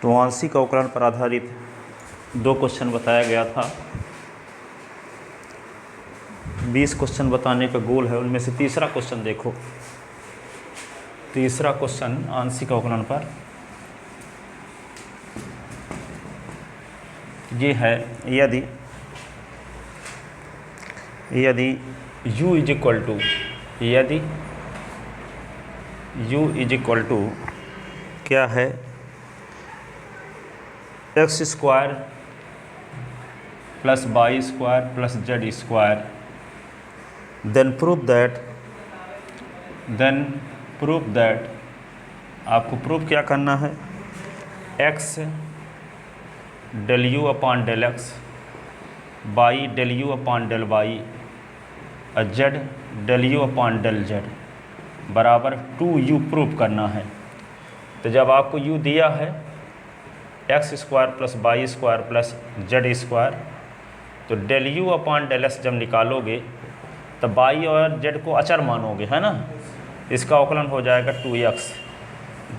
तो आंशिक अवकलन पर आधारित 2 क्वेश्चन बताया गया था। 20 क्वेश्चन बताने का गोल है, उनमें से तीसरा क्वेश्चन देखो। तीसरा क्वेश्चन आंशिक अवकलन पर ये है, यदि u इज इक्वल टू, यदि u इज इक्वल टू क्या है, x square plus y square plus z square, then prove that आपको प्रूव क्या करना है, x del u upon del x, y del u upon del y और z del u upon del z बराबर 2u prove करना है। तो जब आपको u दिया है x square plus y square plus z square, तो del u upon del x जब निकालोगे तो वाई और जेड को अचर मानोगे, है ना। इसका अवकलन हो जाएगा 2x।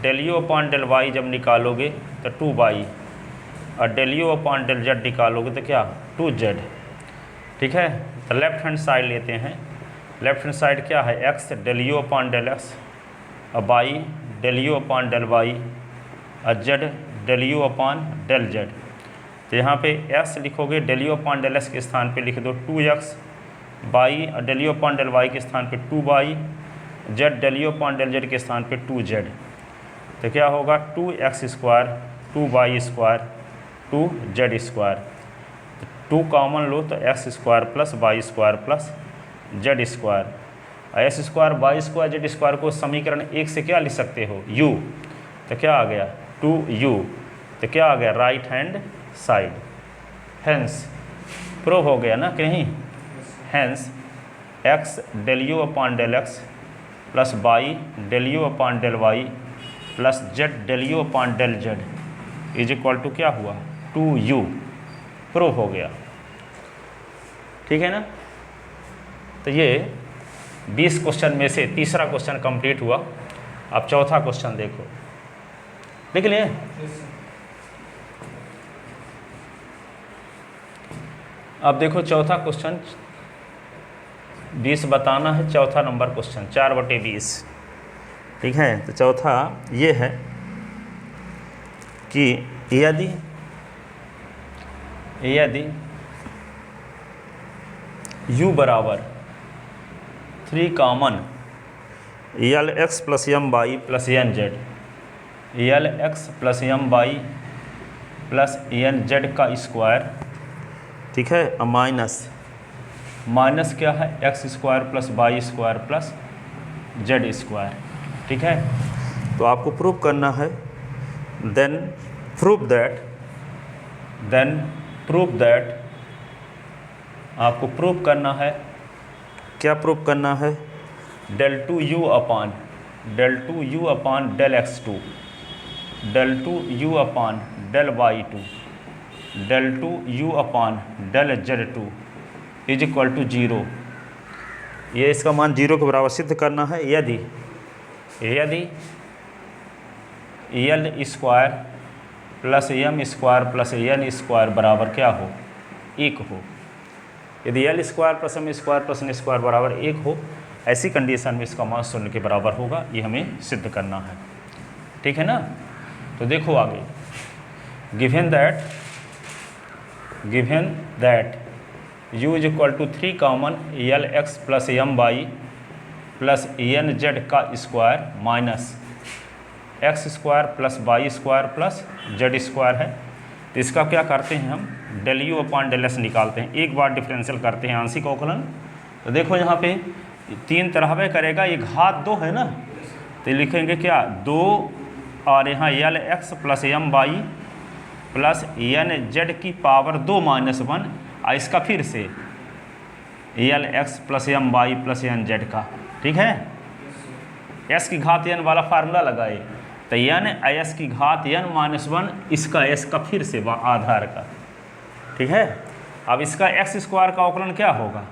Del u upon del y जब निकालोगे तो 2y और del u upon del z निकालोगे तो क्या, 2z। ठीक है, तो लेफ्ट हैंड साइड लेते हैं। लेफ्ट हैंड साइड क्या है, x del u upon del x और y del u upon del y और z del u upon del z. तो यहाँ पे s लिखोगे, del u upon del x के स्थान पे लिख दो 2x, y और del u upon del y के स्थान पे 2y, z del u upon del z के स्थान पे 2z। तो क्या होगा, 2x square 2y square 2z square. 2 common लो तो x square plus y square plus z square. X square y square z square को समीकरण 1 से क्या लिख सकते हो, u। तो क्या आ गया, 2u। तो क्या आ गया, right hand side. Hence prove हो गया ना कहीं। Hence x del u upon del x plus y del u upon del y plus z del u upon del z is equal to क्या हुआ, 2u। प्रूव हो गया, ठीक है ना। तो ये 20 क्वेश्चन में से तीसरा क्वेश्चन कंप्लीट हुआ। अब चौथा क्वेश्चन देखो, लिख लिए। अब देखो चौथा क्वेश्चन 20 बताना है, चौथा नंबर क्वेश्चन 4/20। ठीक है, तो चौथा ये है कि यदि u बराबर 3 common l x plus m y plus n z, l x plus m y plus n z का स्क्वायर, ठीक है, माइनस क्या है, x square plus y square plus z square. ठीक है, तो आपको प्रूव करना है, देन प्रूव दैट आपको प्रूव करना है, क्या प्रूव करना है, del 2u upon del x2, del 2u upon del y2, del 2u upon del z2 is equal to 0। ये इसका मान 0 के बराबर सिद्ध करना है यदि L square plus M square plus N square बराबर क्या हो, 1 हो। यदि L square plus M square plus N square बराबर 1 हो, ऐसी कंडीशन में इसका मान 0 के बराबर होगा। ये हमें सिद्ध करना है, ठीक है ना। तो देखो आगे, given that u is equal to 3 common l x plus m y plus n z का square minus x square plus y square plus z square है। तो इसका क्या करते हैं हम, del u upon del x निकालते हैं, एक बार डिफरेंशियल करते हैं आंशिक अवकलन। तो देखो यहाँ पे 3 तरह में करेगा, ये घात 2 है ना, तो लिखेंगे क्या, 2 और यहाँ l x plus m y plus n z की पावर 2 माइनस 1, और इसका फिर से l x plus m y plus n z का। ठीक है, एस की घात एन वाला फार्मूला लगाए, तो एन एस की घात एन माइनस 1, इसका एस का फिर से आधार का। ठीक है, अब इसका एक्स स्क्वायर का अवकलन क्या होगा,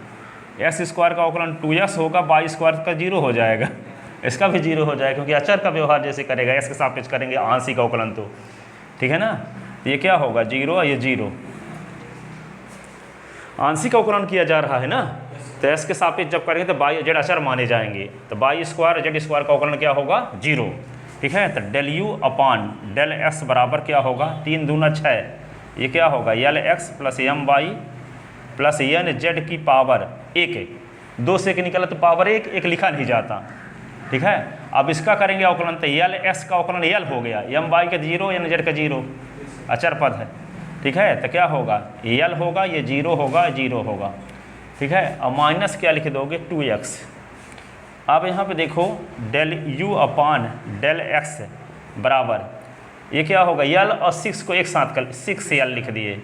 एक्स स्क्वायर का अवकलन 2x होगा, वाई स्क्वायर का 0 हो जाएगा, इसका भी 0 हो जाएगा, क्योंकि अचर का व्यवहार जैसे करेगा, एस के सापेक्ष करेंगे आंशिक अवकलन, तो ठीक है ना। ये क्या होगा 0, ये 0, आंशिक अवकलन किया जा रहा है ना, तो एस के सापेक्ष जब करेंगे तो बाई जेड अचर माने जाएंगे, तो बाई स्क्वायर जेड स्क्वायर का अवकलन क्या होगा 0, ठीक है। तो del u upon del x बराबर क्या होगा 3 दूना 6, ये क्या होगा l x plus m y plus n z की पावर 1, 2 से 1 निकला तो पावर 1, 1 लिखा नहीं जाता, ठीक है। अब इसका करेंगे अवकलन, तो यल एक्स का अवकलन यल हो गया, एम वाई का 0, एन जेड का 0, अचर पद है, ठीक है। तो क्या होगा यल होगा, ये 0 होगा, 0 होगा, ठीक है। अब माइनस क्या लिख दोगे 2x। अब यहाँ पे देखो del u upon del x बराबर ये क्या होगा यल और 6 को एक साथ कर 6 यल लिख दिए,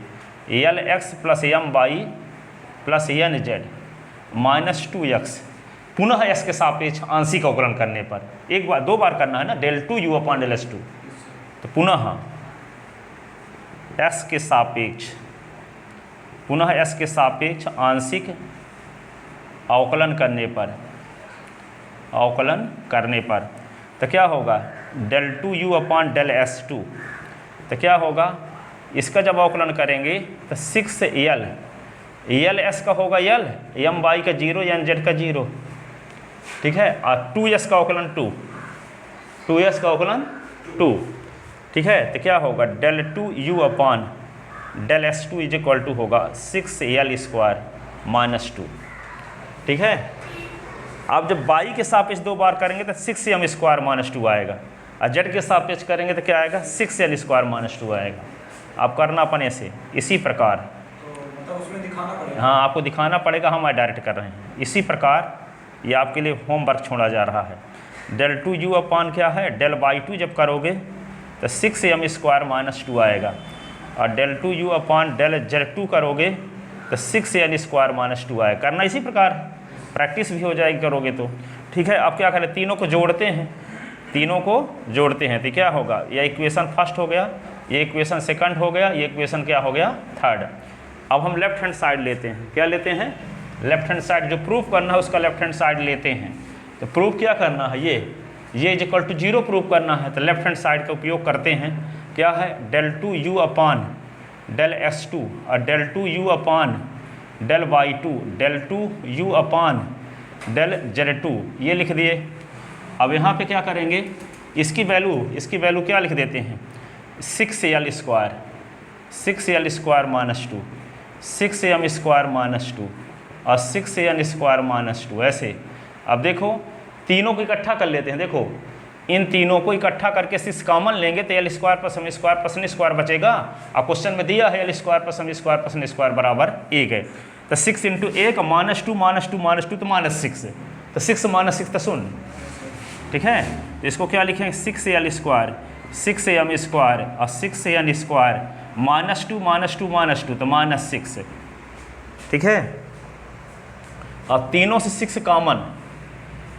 l x plus m y plus n z minus 2x, पुनः एस के सापेक्ष आंशिक अवकलन करने पर, एक बार 2 बार करना है ना, del 2 u upon del s2, तो पुनः एस के सापेक्ष, पुनः एस के सापेक्ष आंशिक अवकलन करने पर, अवकलन करने पर तो क्या होगा del 2 u upon del s2, तो क्या होगा इसका जब अवकलन करेंगे तो 6 यल, यल एस का होगा यल, एम वाई का 0, एन जेड का 0, ठीक है। और 2s का अवकलन 2, 2s का अवकलन 2, ठीक है। तो क्या होगा del 2 u upon del s2 is equal to होगा 6 यल स्क्वायर माइनस 2, ठीक है। अब जब बाई के सापेक्ष 2 बार करेंगे तो 6 एम स्क्वायर माइनस 2 आएगा, और जेड के सापेक्ष करेंगे तो क्या आएगा 6 एल स्क्वायर माइनस 2 आएगा। आप करना अपन ऐसे इसी प्रकार, तो मतलब उसमें दिखाना पड़ेगा। हाँ आपको दिखाना पड़ेगा, हम डायरेक्ट कर रहे हैं इसी प्रकार, ये आपके लिए होमवर्क छोड़ा जा रहा है। डेल 2 यू अपान क्या है डेल बाई 2 जब करोगे तो 6 एम स्क्वायर माइनस 2 आएगा, और del 2 u upon del z 2 करोगे तो 6 एल स्क्वायर माइनस 2 आएगा। करना इसी प्रकार, प्रैक्टिस भी हो जाएगी करोगे तो, ठीक है। अब क्या करें तीनों को जोड़ते हैं, तीनों को जोड़ते हैं तो क्या होगा, यह इक्वेशन फर्स्ट हो गया, ये इक्वेशन सेकंड हो गया, ये इक्वेशन क्या हो गया थर्ड। अब हम लेफ्ट हैंड साइड लेते हैं, क्या लेते हैं लेफ्ट हैंड साइड, जो प्रूफ करना है उसका लेफ्ट हैंड साइड लेते हैं। तो प्रूफ क्या करना है ये इज इक्वल टू 0 प्रूफ करना है, तो लेफ्ट हैंड साइड का उपयोग करते हैं। क्या है del 2 u upon del s2 और del 2 u upon del y2, del 2 u upon del z2, ये लिख दिए। अब यहाँ पे क्या करेंगे इसकी वैल्यू क्या लिख देते हैं 6 L square, 6 L square minus 2, 6 M square minus 2 और 6 एन स्क्वायर माइनस 2, ऐसे। अब देखो तीनों को इकट्ठा कर लेते हैं, देखो इन तीनों को इकट्ठा करके 6 कॉमन लेंगे तो L square plus M square plus N square बचेगा, और क्वेश्चन में दिया है L square plus M square plus N square बराबर 1 है। तो 6 इंटू 1 माइनस 2 माइनस 2 माइनस 2 तो माइनस 6, तो 6 माइनस 6 तो 0, ठीक है। तो इसको क्या लिखेंगे 6 एल स्क्वायर, 6 एम स्क्वायर और 6 N square minus 2 minus 2 minus 2 तो माइनस 6, ठीक है। अब तीनों से 6 कॉमन,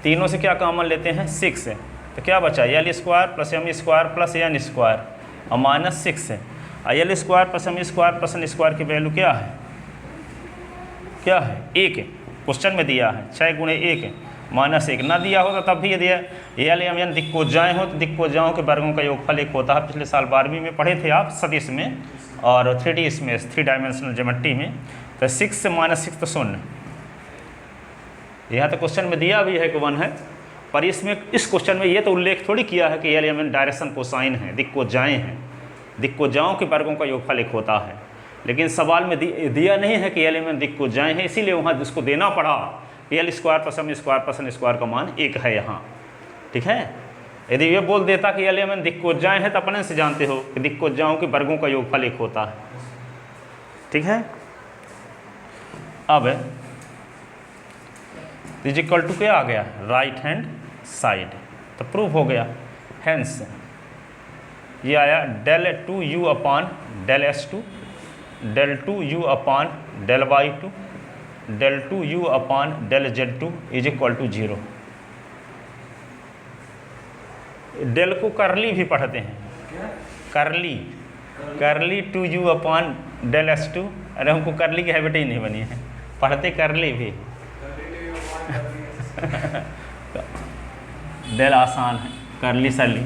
तीनों से क्या कॉमन लेते हैं 6 है, तो क्या बचा L square plus M square plus N square और माइनस 6 है। और L square plus M square plus N square की वैल्यू क्या है 1 है, क्वेश्चन में दिया है 6 गुणे 1 है, माइनस 1 ना दिया हो तो तब भी दिया एल एम एन दिक्कोजाएँ हो तो दिक्कोजाओं के वर्गों का योगफल 1 होता है। पिछले साल 12वीं में पढ़े थे आप सदिश में और 3D इसमें 3 डायमेंशनल ज्योमेट्री में। तो 6 से माइनस 6 तो 0, यहाँ तो क्वेश्चन में दिया भी है कि 1 है, पर इसमें इस क्वेश्चन में ये तो उल्लेख थोड़ी किया है कि L M N direction cosine है, दिक्कोजाएँ हैं, दिक्कोजाओं के वर्गों का योगफल 1 होता है। लेकिन सवाल में दिया नहीं है कि एल एम एन दिक्कोजाएँ हैं, इसीलिए वहाँ जिसको देना पड़ा L square plus M square plus N square का मान 1 है यहाँ, ठीक है। यदि ये बोल देता कि एल एम एन दिक्कोजाएँ हैं तो अपने से जानते हो कि दिक्कोजाओं के वर्गों का योगफल 1 होता है, ठीक है। अब इज इक्वल टू क्या आ गया राइट हैंड साइड, तो प्रूफ हो गया। हेंस ये आया del 2 u upon del s2, del 2 u upon del y2, del 2 u upon del z2 is equal to 0। Del को करली भी पढ़ते हैं, करली 2 यू अपान डेल s2, अरे हमको करली की हैबिट ही नहीं बनी है, पढ़ते करली भी डेल आसान है, करली सरली।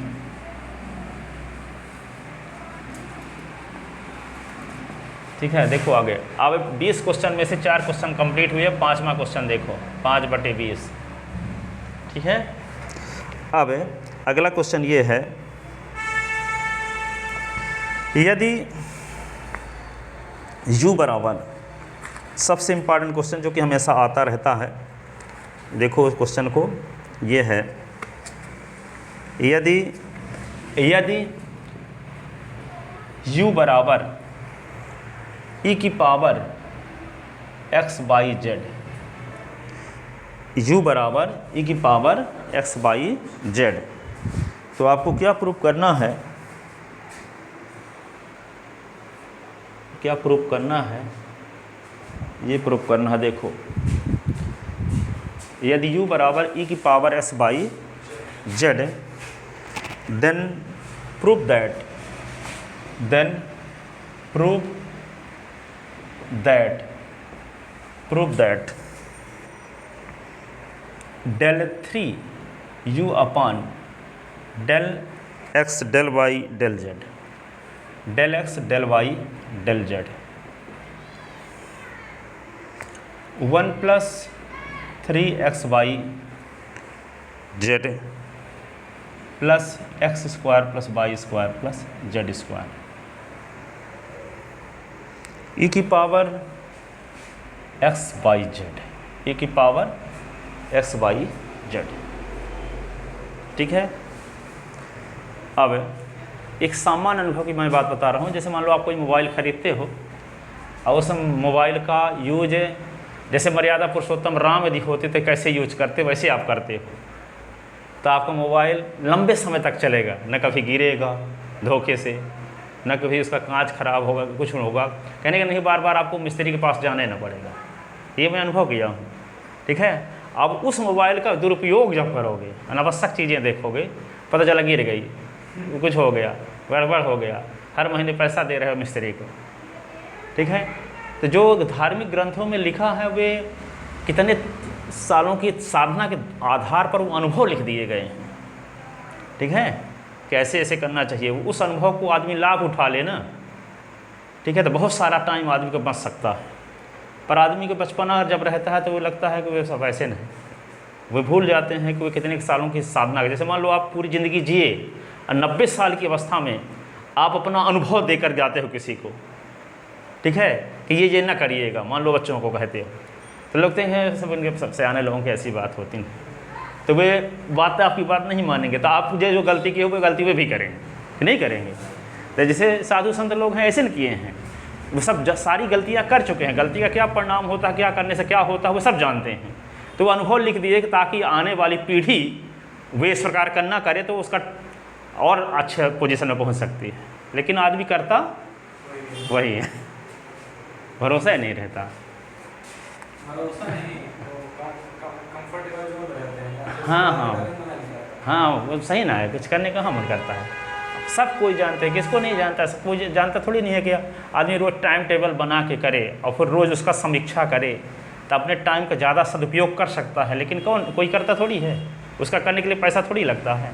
ठीक है, देखो आगे। अब 20 क्वेश्चन में से 4 क्वेश्चन कंप्लीट हुए, 5वां क्वेश्चन देखो, 5/20। ठीक है, अब अगला क्वेश्चन ये है, यदि u बराबर, सबसे इम्पॉर्टेंट क्वेश्चन जो कि हमेशा आता रहता है, देखो उस क्वेश्चन को, ये है, यदि u बराबर e की पावर x/z, u बराबर e की पावर x/z, तो आपको क्या प्रूफ करना है, क्या प्रूफ करना है, ये प्रूफ करना है। देखो, यदि u बराबर e की power x/z, then proof that del 3u upon del x del y del z, del x del y del z 1 + 3xy z plus x² + y² + z², e की पावर x/z, e की power x/z। ठीक है, अब एक सामान्य अनुभव की मैं बात बता रहा हूँ। जैसे मान लो आप कोई मोबाइल खरीदते हो और उस मोबाइल का यूज, जैसे मर्यादा पुरुषोत्तम राम यदि होते तो कैसे यूज करते, वैसे आप करते हो, तो आपका मोबाइल लंबे समय तक चलेगा, न कभी गिरेगा धोखे से, न कभी उसका कांच खराब होगा, कुछ होगा, कहने का नहीं, बार बार आपको मिस्त्री के पास जाने न पड़ेगा। ये मैं अनुभव किया हूँ। ठीक है, अब उस मोबाइल का दुरुपयोग जब करोगे, अनावश्यक चीज़ें देखोगे, पता चला गिर गई, कुछ हो गया, गड़बड़ हो गया, हर महीने पैसा दे रहे हो मिस्त्री को। ठीक है, तो जो धार्मिक ग्रंथों में लिखा है वे कितने सालों की साधना के आधार पर वो अनुभव लिख दिए गए हैं। ठीक है, कैसे ऐसे करना चाहिए, उस अनुभव को आदमी लाभ उठा ले ना। ठीक है, तो बहुत सारा टाइम आदमी को बच सकता है। पर आदमी को बचपना जब रहता है तो वो लगता है कि वे सब ऐसे नहीं, वे भूल जाते हैं कि वे कितने सालों की साधना है। जैसे मान लो आप पूरी ज़िंदगी जिए और 90 साल की अवस्था में आप अपना अनुभव देकर जाते हो किसी को, ठीक है, कि ये ना करिएगा, मान लो बच्चों को कहते हो, तो लगते हैं सब उनके सबसे आने लोगों की ऐसी बात होती नहीं, तो वे बात आपकी बात नहीं मानेंगे, तो आप जो गलती की हो वो गलती वे भी करेंगे कि नहीं करेंगे। तो जैसे साधु संत लोग हैं ऐसे न किए हैं, वो सब सारी गलतियाँ कर चुके हैं, गलती का क्या परिणाम होता है, क्या करने से क्या होता है, वो सब जानते हैं। तो वो अनुभव लिख दिए कि ताकि आने वाली पीढ़ी वे इस प्रकार करना करे तो उसका और अच्छे पोजीशन में पहुंच सकती है। लेकिन आदमी करता वही है, भरोसा ही नहीं रहता। भरोसा नहीं, कंफर्टेबल जोन रहते हैं। हाँ, वो सही ना है, कुछ करने का हाँ मन करता है। सब कोई जानते हैं, किसको नहीं जानता, सब कोई जानता थोड़ी नहीं है कि आदमी रोज़ टाइम टेबल बना के करे और फिर रोज़ उसका समीक्षा करे तो अपने टाइम का ज़्यादा सदुपयोग कर सकता है। लेकिन कोई करता थोड़ी है, उसका करने के लिए पैसा थोड़ी लगता है।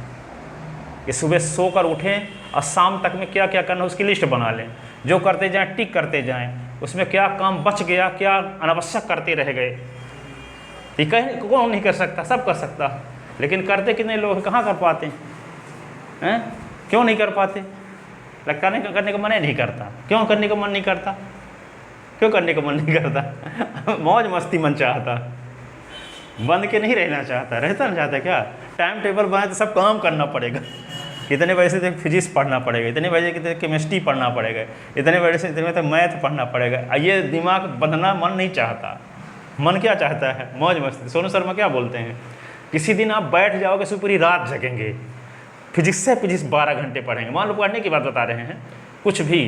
कि सुबह सोकर उठें और शाम तक में क्या क्या करना उसकी लिस्ट बना लें, जो करते जाएं टिक करते जाएं, उसमें क्या काम बच गया, क्या अनावश्यक करते रह गए। ठीक है, कौन नहीं कर सकता, सब कर सकता है, लेकिन करते कितने लोग, कहाँ कर पाते हैं? क्यों नहीं कर पाते? करने का मन ही नहीं करता। क्यों करने का मन नहीं करता? क्यों करने का मन नहीं करता? मौज मस्ती मन चाहता, बंद के नहीं रहना चाहता, रहता नहीं चाहता। क्या टाइम टेबल बनाए तो सब काम करना पड़ेगा, इतने बजे से फिजिक्स पढ़ना पड़ेगा, इतने बजे से केमिस्ट्री पढ़ना पड़ेगा, इतने बजे से इतने तक मैथ पढ़ना पड़ेगा। ये दिमाग बंधना मन नहीं चाहता। मन क्या चाहता है? मौज मस्ती। सोनू शर्मा क्या बोलते हैं, किसी दिन आप बैठ जाओगे सो पूरी रात जगेंगे, फिजिक्स से फिजिक्स 12 घंटे पढ़ेंगे। मान लो पढ़ने की बात बता रहे हैं, कुछ भी,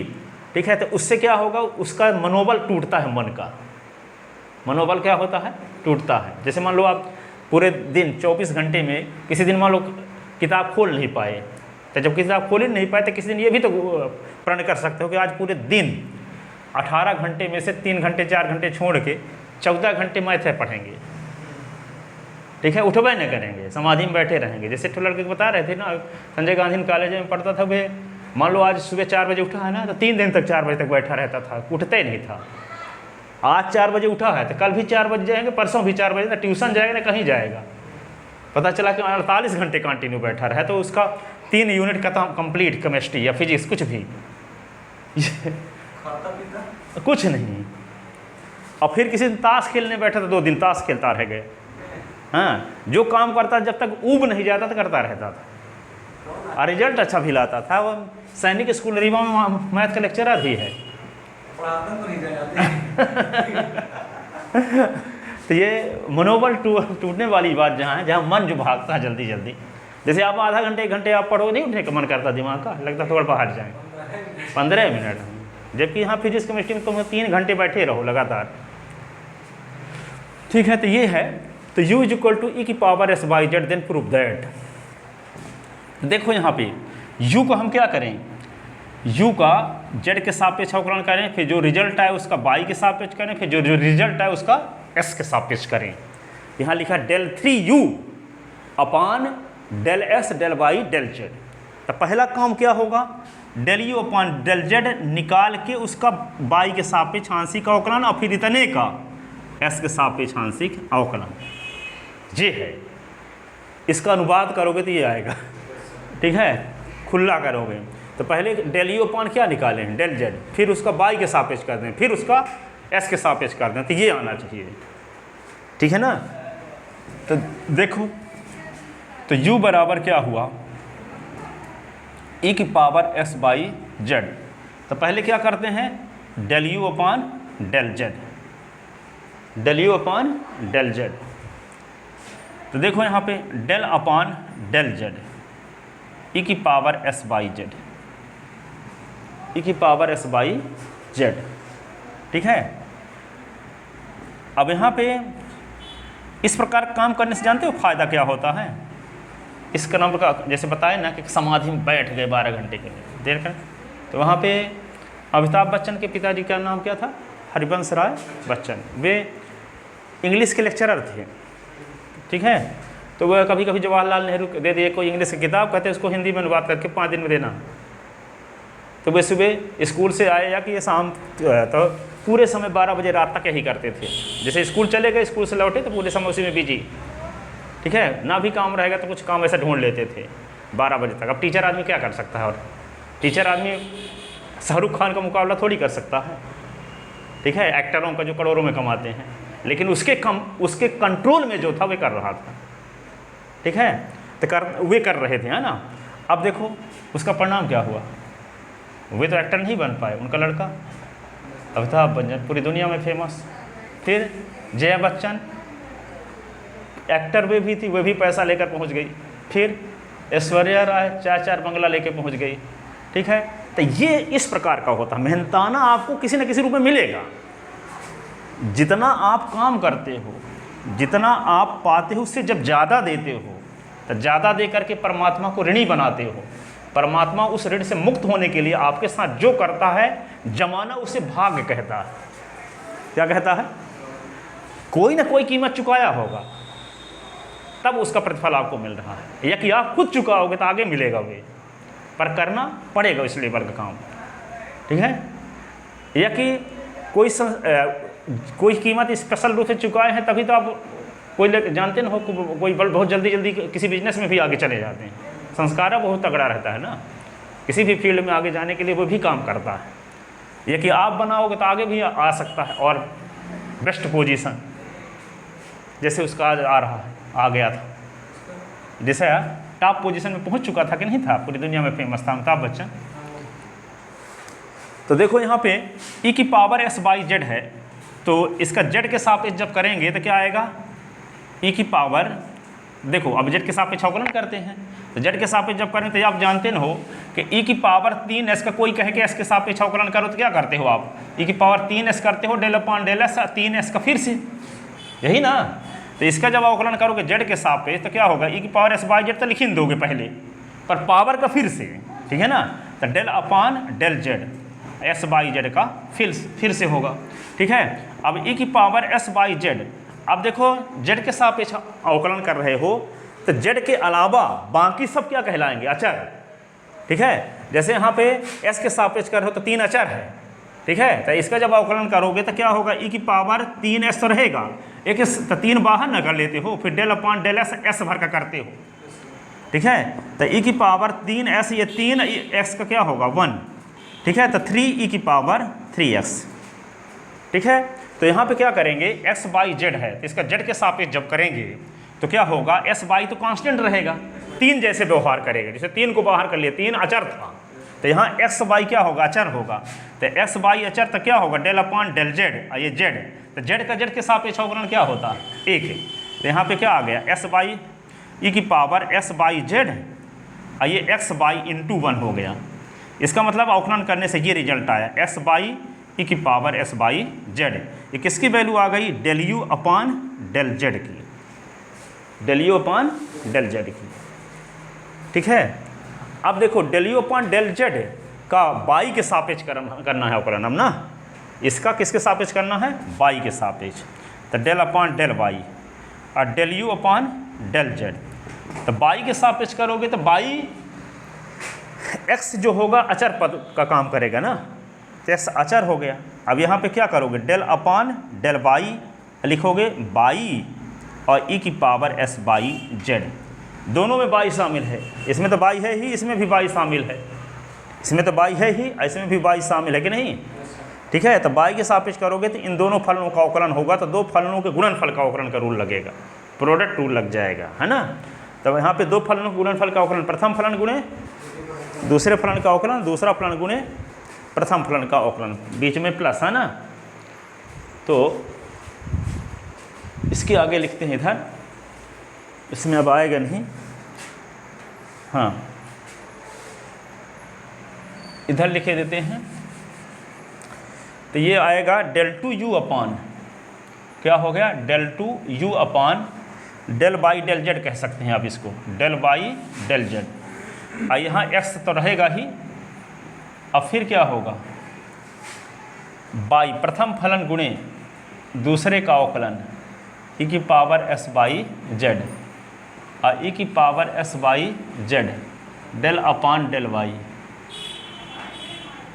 ठीक है, तो उससे क्या होगा, उसका मनोबल टूटता है। मन का मनोबल क्या होता है? टूटता है। जैसे मान लो आप पूरे दिन 24 घंटे में किसी दिन मान लो किताब खोल नहीं पाए, तो जब किताब खोल ही नहीं पाए तो किसी दिन ये भी तो प्रण कर सकते हो कि आज पूरे दिन 18 घंटे में से 3 घंटे 4 घंटे छोड़ के 14 घंटे मैथ पढ़ेंगे। ठीक है, उठबे न करेंगे, समाधि में बैठे रहेंगे। जैसे तो लड़के बता रहे थे ना, संजय गांधी कॉलेज में पढ़ता था, वे मान लो आज सुबह 4 बजे उठा है ना, तो 3 दिन तक 4 बजे तक बैठा रहता था, उठते ही नहीं था। आज 4 बजे उठा है तो कल भी 4 बजे जाएंगे, परसों भी 4 बजे, ना ट्यूशन जाएगा ना कहीं जाएगा। पता चला कि 48 घंटे कंटिन्यू बैठा रहा है, तो उसका 3 यूनिट खत्म कंप्लीट, केमिस्ट्री या फिजिक्स कुछ भी खाता पीता कुछ नहीं। और फिर किसी दिन ताश खेलने बैठा तो 2 दिन ताश खेलता रह गए। हाँ, जो काम करता जब तक ऊब नहीं जाता तो करता रहता था और रिजल्ट अच्छा भी लाता था। वो सैनिक स्कूल रीवा में मैथ का लेक्चरर भी है। पढ़ाते तो नहीं जाते। तो ये मनोबल टूटने वाली बात जहाँ है, जहाँ मन जो भागता है जल्दी जल्दी। जैसे आप आधा घंटे 1 घंटे आप पढ़ो, नहीं उठने का मन करता दिमाग का, लगता थोड़ा बाहर जाएँ 15 मिनट, जबकि यहाँ फिजिक्स केमिस्ट्री में तुम 3 घंटे बैठे रहो लगातार। ठीक है, तो ये है। तो u is equal to e की power s by z, then prove that. देखो यहाँ पे u को हम क्या करें, u का z के सापेक्ष अवकलन करें, फिर जो रिजल्ट आए उसका y के सापेक्ष करें, फिर जो रिजल्ट आए उसका s के सापेक्ष करें। यहाँ लिखा del 3u अपान del s del y del z। तो पहला काम क्या होगा, del u upon del z निकाल के उसका y के सापेक्ष आंशिक अवकलन और फिर इतने का s के सापेक्ष आंशिक अवकलन, ये है। इसका अनुवाद करोगे तो ये आएगा। ठीक है, खुला करोगे तो पहले डेल यू अपान क्या निकालें, डेल जेड, फिर उसका y के सापेक्ष कर दें, फिर उसका s के सापेक्ष कर दें, तो ये आना चाहिए। ठीक है ना। तो देखो, तो u बराबर क्या हुआ, e की पावर s बाई जेड। तो पहले क्या करते हैं, del u upon del z, del u upon del z. तो देखो यहाँ पे del upon del z, e की power s by z, e की पावर s बाई जेड। ठीक है। अब यहाँ पे इस प्रकार काम करने से जानते हो फायदा क्या होता है। इसका नाम का जैसे बताया ना कि समाधि में बैठ गए 12 घंटे के लिए देर कर। तो वहाँ पे अमिताभ बच्चन के पिताजी का नाम क्या था, हरिवंश राय बच्चन। वे इंग्लिश के लेक्चरर थे। ठीक है। तो वह कभी कभी जवाहरलाल नेहरू दे दिए कोई इंग्लिश की किताब, कहते उसको हिंदी में अनुवाद करके 5 दिन में देना। तो वे सुबह स्कूल से आए या कि ये शाम, तो पूरे समय 12 बजे रात तक यही करते थे। जैसे स्कूल चले गए, स्कूल से लौटे तो पूरे समय उसी में बिजी। ठीक है ना, भी काम रहेगा तो कुछ काम ऐसा ढूंढ लेते थे 12 बजे तक। अब टीचर आदमी क्या कर सकता है, और टीचर आदमी शाहरुख खान का मुकाबला थोड़ी कर सकता है। ठीक है, एक्टरों का जो करोड़ों में कमाते हैं, लेकिन उसके कंट्रोल में जो था वे कर रहा था। ठीक है, तो वे कर रहे थे, है ना। अब देखो उसका परिणाम क्या हुआ, वे तो एक्टर नहीं बन पाए, उनका लड़का अमिताभ बच्चन पूरी दुनिया में फेमस। फिर जया बच्चन एक्टर वे भी थी, वे भी पैसा लेकर पहुंच गई। फिर ऐश्वर्या राय 4 बंगला लेके पहुंच गई। ठीक है, तो ये इस प्रकार का होता है। मेहनताना आपको किसी न किसी रूप में मिलेगा। जितना आप काम करते हो, जितना आप पाते हो, उससे जब ज़्यादा देते हो तो ज़्यादा दे करके परमात्मा को ऋणी बनाते हो। परमात्मा उस ऋण से मुक्त होने के लिए आपके साथ जो करता है, जमाना उसे भाग्य कहता है। क्या कहता है, कोई ना कोई कीमत चुकाया होगा तब उसका प्रतिफल आपको मिल रहा है, या कि आप खुद चुकाओगे तो आगे मिलेगा वे, पर करना पड़ेगा इस लेवल का काम। ठीक है, या कि कोई कीमत स्पेशल रूप से चुकाए हैं तभी तो आप कोई जानते न हो, कोई बहुत जल्दी किसी बिजनेस में भी आगे चले जाते हैं। संस्कार बहुत तगड़ा रहता है ना, किसी भी फील्ड में आगे जाने के लिए वो भी काम करता है। या कि आप बनाओगे तो आगे भी आ सकता है, और बेस्ट पोजीशन जैसे उसका आज आ रहा है, आ गया था, जैसे टॉप पोजीशन में पहुंच चुका था कि नहीं था, पूरी दुनिया में फेमस था अमिताभ बच्चन। तो देखो यहाँ पे e की पावर s बाई जेड है, तो इसका z के सापेक्ष जब करेंगे तो क्या आएगा, e की पावर, देखो अब z के सापेक्ष अवकलन करते हैं, तो z के सापेक्ष जब करें तो आप जानते न हो कि e की पावर 3s का कोई कहे कि s के सापेक्ष अवकलन करो तो क्या करते हो आप, e की पावर 3s करते हो, del upon del s 3s का फिर से, यही ना। तो इसका जब अवकलन करोगे z के सापेक्ष तो क्या होगा, e की पावर s बाई जेड तो लिख ही दोगे पहले, पर पावर का फिर से। ठीक है ना, तो del upon del z s by z का फिर से होगा। ठीक है, अब e की पावर s बाई जेड, अब देखो z के सापेक्ष अवकलन कर रहे हो तो z के अलावा बाकी सब क्या कहलाएंगे, अचर। ठीक है। जैसे यहाँ पे s के सापेक्ष कर रहे हो तो 3 अचर है, ठीक है। तो इसका जब अवकलन करोगे तो क्या होगा, e की पावर 3s तो रहेगा, एक तो 3 बाहर न कर लेते हो, फिर del upon del s s भर का करते हो, ठीक है। तो e की पावर 3s, ये 3x का क्या होगा 1, ठीक है। तो 3e की पावर 3x, ठीक है। तो यहाँ पे क्या करेंगे, x बाई जेड है तो इसका z के सापेक्ष जब करेंगे तो क्या होगा, s बाई तो कांस्टेंट रहेगा, 3 जैसे व्यवहार करेगा, जैसे 3 को बाहर कर लिए, 3 अचर था, तो यहाँ x बाई क्या होगा, अचर होगा। तो x बाई अचर तो क्या होगा, डेल अपॉन डेल जेड, ये जेड, तो जेड का जेड के सापेक्ष अवकलन क्या होता है 1 है। तो यहाँ पे क्या आ गया, s बाई ई की पावर s बाई जेड, ये x बाई इंटू 1 हो गया। इसका मतलब अवकलन करने से ये रिजल्ट आया, s बाई ई की पावर s बाई जेड। ये किसकी वैल्यू आ गई, del u upon del z की, del u upon del z की, ठीक है। अब देखो del u upon del z का बाई के सापेक्ष करना है अवकलन, अब ना इसका किसके सापेक्ष करना है, बाई के सापेक्ष। तो डेल अपॉन डेल बाई और del u upon del z, तो बाई के सापेक्ष करोगे तो बाई एक्स जो होगा अचर पद का काम करेगा ना, तो एक्स अचर हो गया। अब यहाँ पे क्या करोगे, डेल अपॉन डेल बाई लिखोगे, बाई और ई की पावर एस बाई जेड, दोनों में बाई शामिल है, इसमें तो बाई है ही, इसमें भी बाई शामिल है, इसमें तो बाई है ही, इसमें भी बाई शामिल है कि नहीं, ठीक है। तो बाई के सापेक्ष करोगे तो इन दोनों फलनों का अवकलन होगा, तो 2 फलनों के गुणनफल का अवकलन का रूल लगेगा, प्रोडक्ट रूल लग जाएगा, है ना। तो यहाँ पे 2 फलनों के गुणनफल का अवकलन, प्रथम फलन गुणे दूसरे फलन का अवकलन, दूसरा फलन गुणे प्रथम फलन का अवकलन, बीच में प्लस, है ना। तो इसके आगे लिखते हैं इधर, इसमें अब आएगा नहीं, हाँ इधर लिखे देते हैं। तो ये आएगा डेल टू यू अपॉन, क्या हो गया, del two u upon del by del z कह सकते हैं आप इसको, डेल बाई डेल जेड। यहाँ एक्स तो रहेगा ही, अब फिर क्या होगा, बाई प्रथम फलन गुणे दूसरे का अवकलन, ई की पावर एस बाई जेड, और ई की power S by z del upon del y,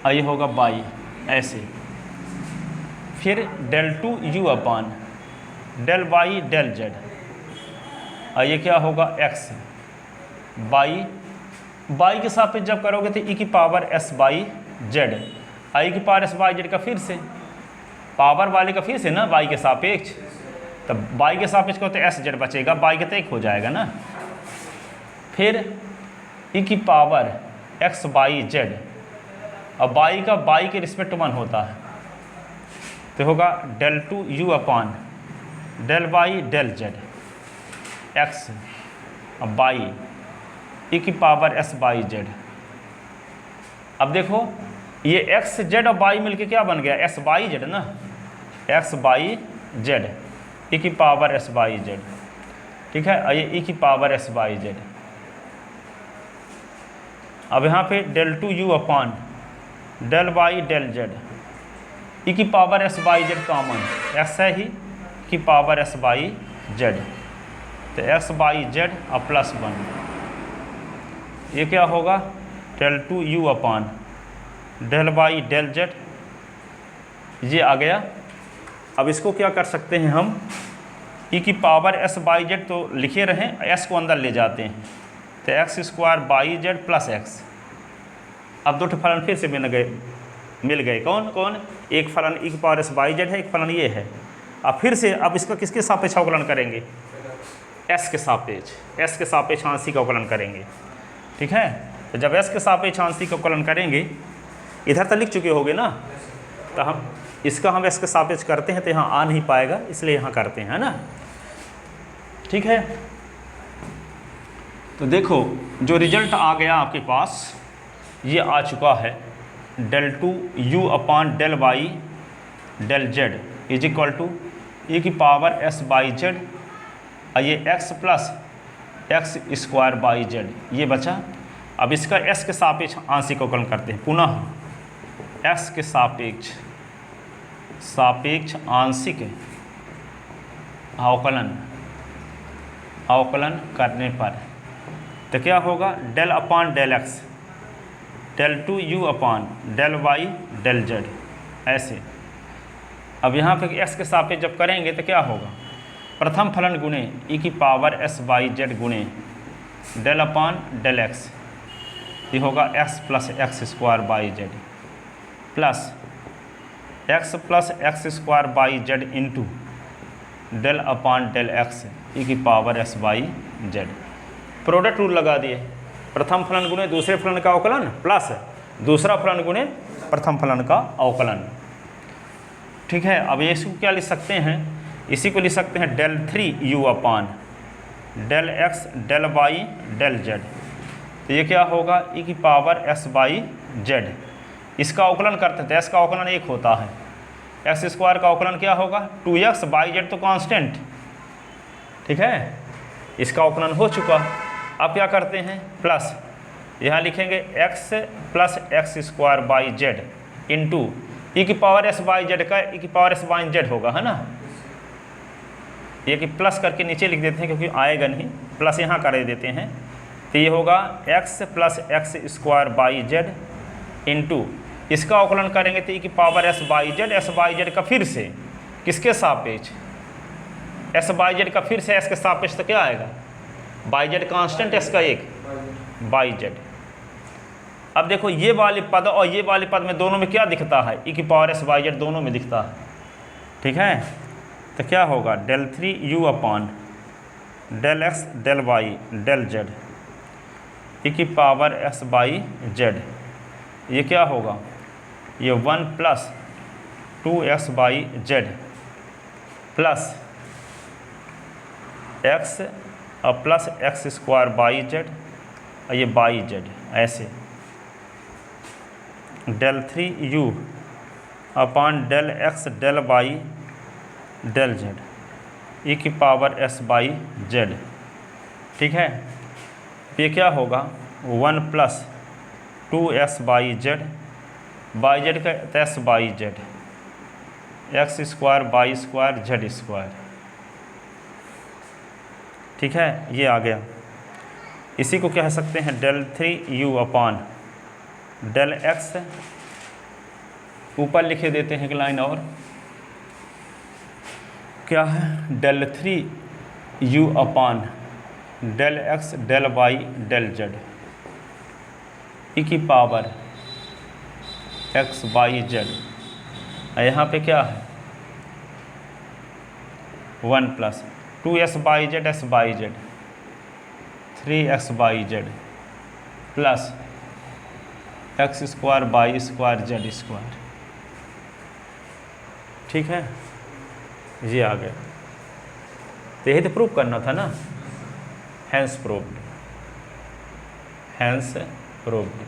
ये होगा बाई ऐसे। फिर del two u upon del by del z, और ये क्या होगा एक्स बाई, बाई के सापेक्ष जब करोगे तो ई की पावर एस बाई जेड, आई की पावर एस बाई जेड का फिर से पावर वाले का फिर से ना बाई के सापेक्ष, तब बाई के सापेक्ष को तो एस जेड बचेगा, बाई के तो 1 हो जाएगा ना। फिर ई की पावर एक्स बाई जेड, और बाई का बाई के रिस्पेक्ट 1 होता है, तो होगा del two u upon del by del z x और बाई ई की पावर एस बाई जेड। अब देखो ये एक्स जेड और बाई मिलके क्या बन गया, एस बाई जेड ना, एक्स बाई जेड ई की पावर एस बाई जेड, ठीक है। और ये ई की पावर एस बाई जेड। अब यहाँ पे del two u upon del by del z, e की power S by z common, x है ही की पावर एस बाई जेड, तो एक्स बाई जेड और प्लस 1, ये क्या होगा del two u upon del by del z, ये आ गया। अब इसको क्या कर सकते हैं हम, ई की पावर एस बाई जेड तो लिखे रहें, एस को अंदर ले जाते हैं, तो x square by z plus x. अब 2 फलन फिर से मिल गए, कौन कौन, एक फलन ई की पावर एस बाई जेड है, एक फलन ये है। अब फिर से अब इसका किसके सापेक्ष अवकलन करेंगे, एस के सापेक्ष, एस के सापेक्ष आंशिक अवकलन करेंगे, ठीक है। तो जब एस के सापेक्ष आंशिक अवकलन करेंगे, इधर तो लिख चुके होगे ना, तो हम इसका हम एस के सापेक्ष करते हैं तो यहाँ आ नहीं पाएगा, इसलिए यहाँ करते हैं, है ना, ठीक है। तो देखो जो रिजल्ट आ गया आपके पास, ये आ चुका है, del two u upon del y del z is equal to e की पावर एस बाई जेड, और ये x plus x square by z, ये बचा। अब इसका एस के सापेक्ष आंशिक अवकलन करते हैं, पुनः एस के सापेक्ष आंशिक अवकलन करने पर तो क्या होगा, del upon del x, del 2 u upon del y del z, ऐसे। अब यहाँ पे x के सापेक्ष जब करेंगे तो क्या होगा, प्रथम फलन गुणे e की पावर s बाई जेड गुणे डेल अपान डेल x, ये होगा x plus x square by z plus x square by z into del upon del x e की power s by z. Product rule लगा दिए, प्रथम फलन गुणे दूसरे फलन का अवकलन प्लस दूसरा फलन गुणे प्रथम फलन का अवकलन। ठीक है, अब ये इसको क्या लिख सकते हैं, इसी को लिख सकते हैं del 3 u upon del x del y del z। तो ये क्या होगा, e की पावर s बाई जेड। इसका अवकलन करते थे, s का अवकलन 1 होता है, एक्स स्क्वायर का अवकलन क्या होगा 2x बाई जेड, तो कांस्टेंट। ठीक है, इसका अवकलन हो चुका। अब क्या करते हैं, प्लस यहाँ लिखेंगे x plus x square by z into e की पावर s बाई जेड का ई की पावर s बाई जेड होगा, है ना। ये कि प्लस करके नीचे लिख देते हैं क्योंकि आएगा नहीं, प्लस यहाँ कर देते हैं। तो ये होगा x plus x square by z into इसका अवकलन करेंगे तो ई की पावर s बाई जेड का फिर से किसके सापेक्ष, s बाई जेड का फिर से s के सापेक्ष, तो क्या आएगा बाई जेड कांस्टेंट s का 1 बाई जेड। अब देखो ये वाली पद और ये वाली पद में दोनों में क्या दिखता है, ई की पावर s बाई जेड दोनों में दिखता है। ठीक है, तो क्या होगा del 3 u upon del x del y del z ई की पावर s बाई जेड। ये क्या होगा, ये 1 plus 2x by z plus x और plus x square by z और ये बाई जेड, ऐसे del 3 u upon del x del y del z ई की पावर s बाई जेड। ठीक है, ये क्या होगा 1 प्लस 2s बाई जेड का s by Z, x square by square z square. ठीक है, ये आ गया। इसी को कह सकते हैं del 3 u upon del x, ऊपर लिखे देते हैं एक लाइन और, क्या है del 3 u upon del x del y del z ई की पावर x बाई जेड। यहाँ पे क्या है 1 plus 2s by Z s by Z 3x by z plus x square by square z square. ठीक है, ये आ गया। तो यही तो प्रूव करना था ना, हैंस प्रूव्ड, हैंस प्रूव्ड।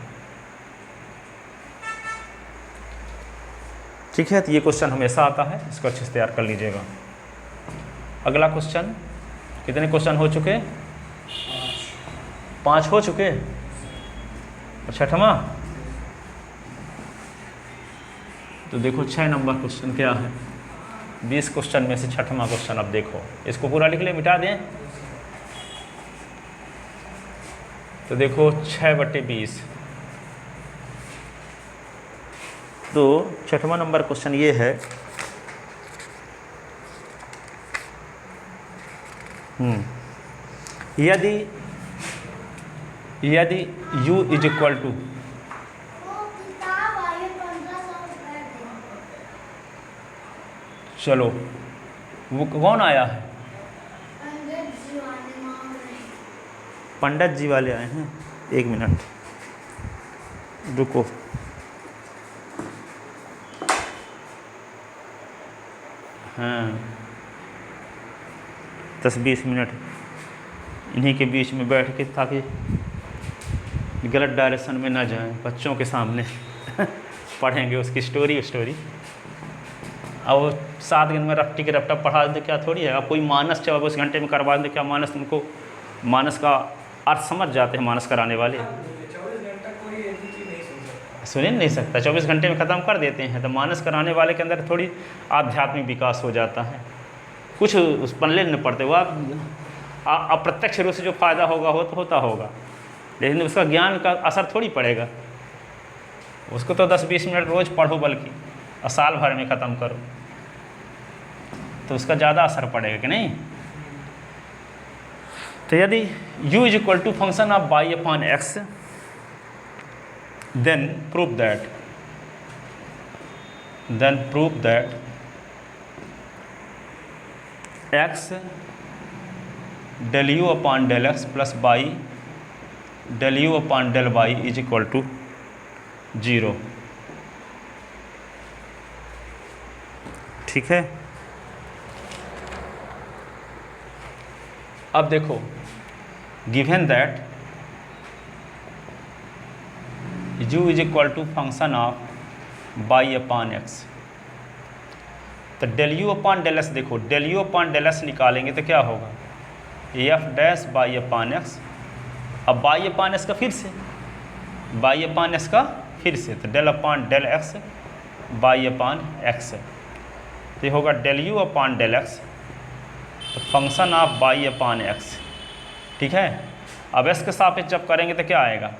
ठीक है, तो ये क्वेश्चन हमेशा आता है, इसको अच्छे से तैयार कर लीजिएगा। अगला क्वेश्चन, कितने क्वेश्चन हो चुके, 5 हो चुके, और छठवां। तो देखो 6 नंबर क्वेश्चन क्या है, 20 क्वेश्चन में से छठवां क्वेश्चन। अब देखो, इसको पूरा लिख ले, मिटा दें। तो देखो 6/20। तो छठवां नंबर क्वेश्चन ये है, यदि u इज इक्वल टू, चलो वो कौन आया है, पंडित जी वाले आए हैं। 1 मिनट रुको, हाँ 10-20 मिनट इन्हीं के बीच में बैठ के, ताकि गलत डायरेक्शन में ना जाएं, बच्चों के सामने पढ़ेंगे उसकी स्टोरी। अब वो 7 दिन में रट्टी के रट्टा पढ़ा दें क्या थोड़ी है। अब कोई मानस 24 घंटे में करवा दें, क्या मानस, उनको मानस का अर्थ समझ जाते हैं मानस कराने वाले। 24 घंटा कोई एक ही चीज़ नहीं सुन सकता, सुन नहीं सकता, 24 घंटे में ख़त्म कर देते हैं। तो मानस कराने वाले के अंदर थोड़ी आध्यात्मिक विकास हो जाता है, कुछ उस पल्ले नहीं पड़ते। वो आप अप्रत्यक्ष रूप से जो फ़ायदा होगा वो तो होता होगा, लेकिन उसका ज्ञान का असर थोड़ी पड़ेगा। उसको तो 10-20 मिनट रोज़ पढ़ो बल्कि, और साल भर में ख़त्म करो, तो उसका ज़्यादा असर पड़ेगा कि नहीं। तो यदि u is equal to function of y upon x, then prove that x del u upon del x plus y del u upon del y is equal to 0। ठीक है। अब देखो, given that u is equal to function of y upon x, तो del u upon del x, देखो del u upon del x निकालेंगे तो क्या होगा, f dash y upon x. अब बाई अपॉन एस का फिर से, बाई अपॉन एस का फिर से, तो del upon del x y upon x, तो ये होगा del u upon del x, तो function of y upon x. ठीक है। अब एस के सापेक्ष जब करेंगे तो क्या आएगा,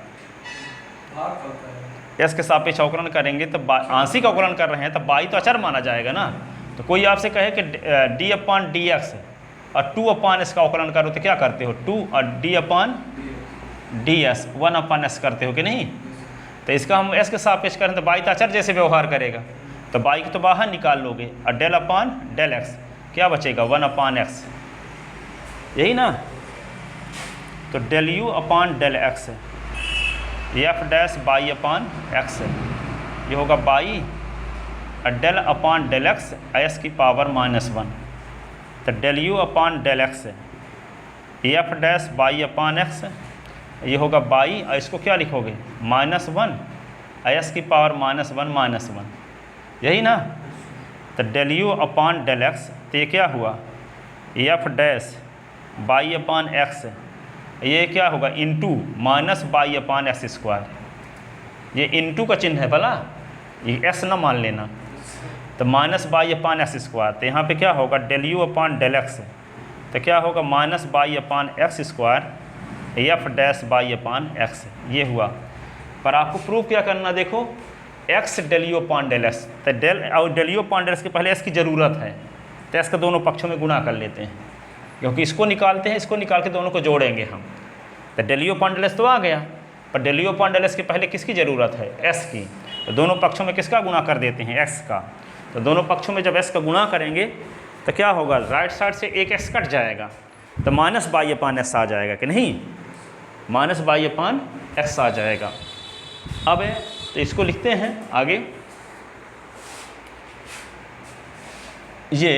एस के सापेक्ष अवकलन करेंगे तो आंशिक अवकलन कर रहे हैं तो बाई तो अचर माना जाएगा ना। तो कोई आपसे कहे कि डी अपॉन डी एक्स और 2 अपॉन एस का अवकलन करो तो क्या करते हो, 2 और D upon D S 1 upon S करते हो कि नहीं। तो इसका हम एस के सापेक्ष करें तो बाई तो अचर जैसे व्यवहार करेगा, तो बाई को तो बाहर निकाल लोगे, और डेल अपॉन डेल एक्स क्या बचेगा, 1 अपॉन एक्स, यही ना। तो del u upon del x f dash y upon x, ये होगा बाई और del upon del x s की पावर -1, तो del u upon del x f dash y upon x, ये होगा बाई और इसको क्या लिखोगे -1 एस की पावर -1, यही ना। तो del u upon del x, तो ये क्या हुआ, f dash y upon x, ये क्या होगा into minus y upon x square, ये इंटू का चिन्ह है भला, ये एस ना मान लेना, तो minus y upon x square, तो यहाँ पे क्या होगा del u upon del x, तो क्या होगा minus y upon x square f dash y upon x, ये हुआ। पर आपको प्रूफ क्या करना, देखो x del u upon del x, तो डेल और del u upon del x के पहले एस की ज़रूरत है, तो एस का दोनों पक्षों में गुणा कर लेते हैं, क्योंकि इसको निकालते हैं, इसको निकाल के दोनों को जोड़ेंगे हम, तो del u upon del s तो आ गया, पर del u upon del s के पहले किसकी ज़रूरत है, एस की, तो दोनों पक्षों में किसका गुणा कर देते हैं, एक्स का। तो दोनों पक्षों में जब एस का गुणा करेंगे तो क्या होगा, राइट साइड से एक एक्स कट जाएगा, तो माइनस बाई अपॉन एक्स आ जाएगा कि नहीं, माइनस बाई अपॉन एक्स आ जाएगा। अब तो इसको लिखते हैं आगे, ये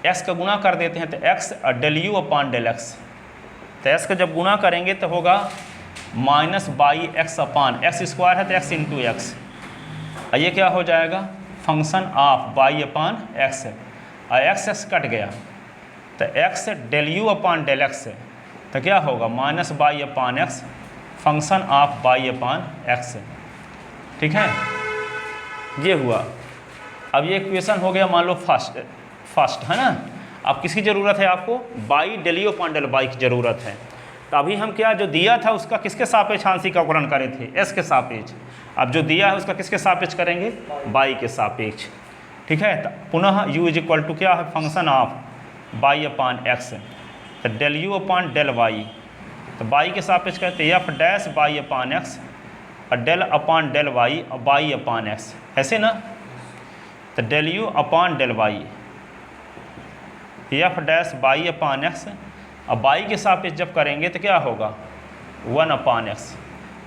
एक्स का गुणा कर देते हैं, तो एक्स और del u upon del x, तो एक्स का जब गुणा करेंगे तो होगा minus y x upon x square है तो एक्स इंटू एक्स, और ये क्या हो जाएगा function of y upon x, और एक्स एक्स कट गया, तो x del u upon del x, तो क्या होगा minus y upon x function of y upon x. ठीक है, ये हुआ। अब ये इक्वेशन हो गया मान लो फर्स्ट है ना। अब किसकी ज़रूरत है आपको, y del u upon del y की ज़रूरत है। तो अभी हम क्या जो दिया था उसका किसके सापेक्ष आंशिक अवकलन करे थे, एस के सापेक्ष। अब जो दिया है उसका किसके सापेक्ष करेंगे, बाई के सापेक्ष। ठीक है, तो पुनः u इज इक्वल टू क्या है function of y upon x, तो del u upon del y, तो बाई के सापेक्ष कहते हैं f dash y upon x और डेल अपॉन डेल वाई और बाई अपॉन एक्स, ऐसे ना। तो del u upon del y f dash y upon x, अब बाई के सापेक्ष जब करेंगे तो क्या होगा 1 upon x,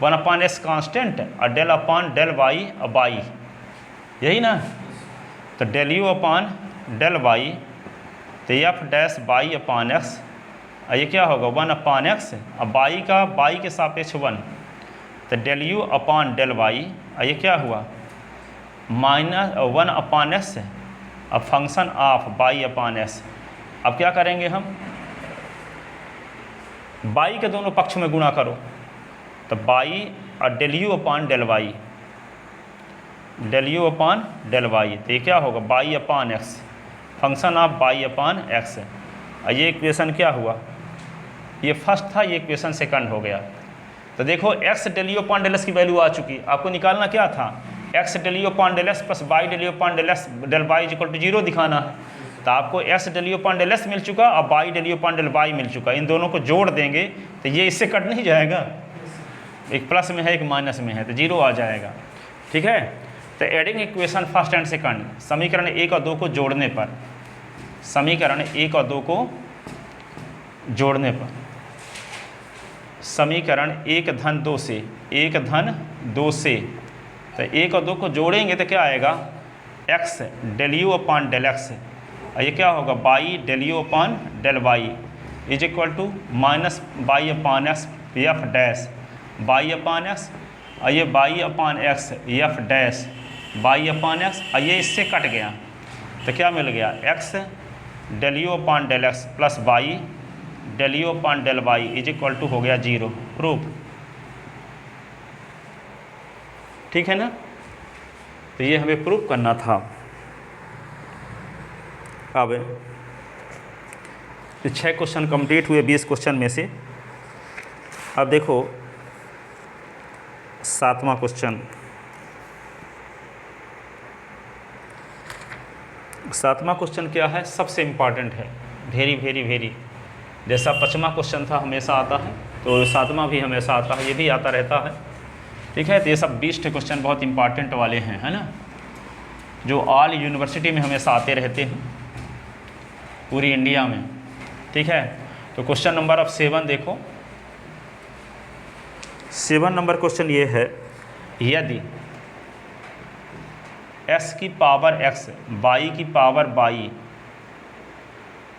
1 upon x constant और डेल अपॉन डेल वाई और बाई, यही ना। तो del u upon del y, तो f dash y upon x, और ये क्या होगा 1 अपॉन एक्स, अब बाई का बाई के सापेक्ष 1, तो del u upon del y, और ये क्या हुआ माइनस 1 अपॉन एक्स, अब function of y upon x. अब क्या करेंगे हम, बाई के दोनों पक्ष में गुणा करो, तो बाई और del u upon del y, del u upon del y, तो ये क्या होगा y upon x function of y upon x. और ये इक्वेशन क्या हुआ, ये फर्स्ट था, ये इक्वेशन सेकंड हो गया। तो देखो x del u upon del x की वैल्यू आ चुकी, आपको निकालना क्या था, x del u upon del x plus y del u upon del s del y is equal to 0 दिखाना है। तो आपको x del u upon del x मिल चुका और y del u upon del y मिल चुका, इन दोनों को जोड़ देंगे तो ये इससे कट नहीं जाएगा, एक प्लस में है एक माइनस में है तो 0 आ जाएगा। ठीक है, तो adding equation first and second, समीकरण 1 और 2 को जोड़ने पर, समीकरण 1 और 2 को जोड़ने पर, समीकरण 1 धन 2 से, 1 धन 2 से, तो 1 और 2 को जोड़ेंगे तो क्या आएगा, x del u upon del x, और ये क्या होगा y del u upon del y is equal to minus y upon x f dash y upon x, और ये y upon x f dash y upon x, और ये इससे cut गया तो क्या मिल गया, x del u upon del x plus y del u upon del y is equal to हो गया 0। प्रूफ, ठीक है ना, तो ये हमें प्रूफ करना था। अब 6 क्वेश्चन कंप्लीट हुए 20 क्वेश्चन में से। अब देखो 7वां क्वेश्चन, 7वां क्वेश्चन क्या है, सबसे इम्पॉर्टेंट है, वेरी वेरी वेरी, जैसा 5वां क्वेश्चन था हमेशा आता है तो 7वां भी हमेशा आता है, ये भी आता रहता है। ठीक है, तो ये सब 20 क्वेश्चन बहुत इंपॉर्टेंट वाले हैं, है ना, जो ऑल यूनिवर्सिटी में हमेशा आते रहते हैं पूरी इंडिया में। ठीक है, तो क्वेश्चन नंबर अब 7 देखो, 7 नंबर क्वेश्चन ये है, यदि x की पावर x, y की पावर y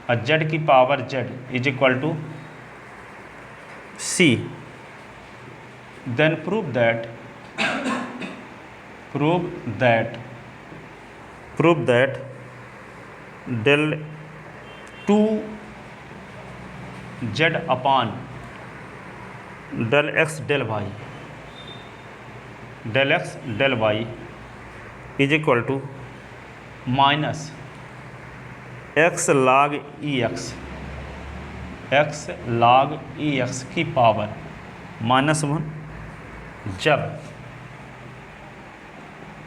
और z की power z is equal to c, then prove that del 2z upon del x del y is equal to minus x log ex की power -1 जब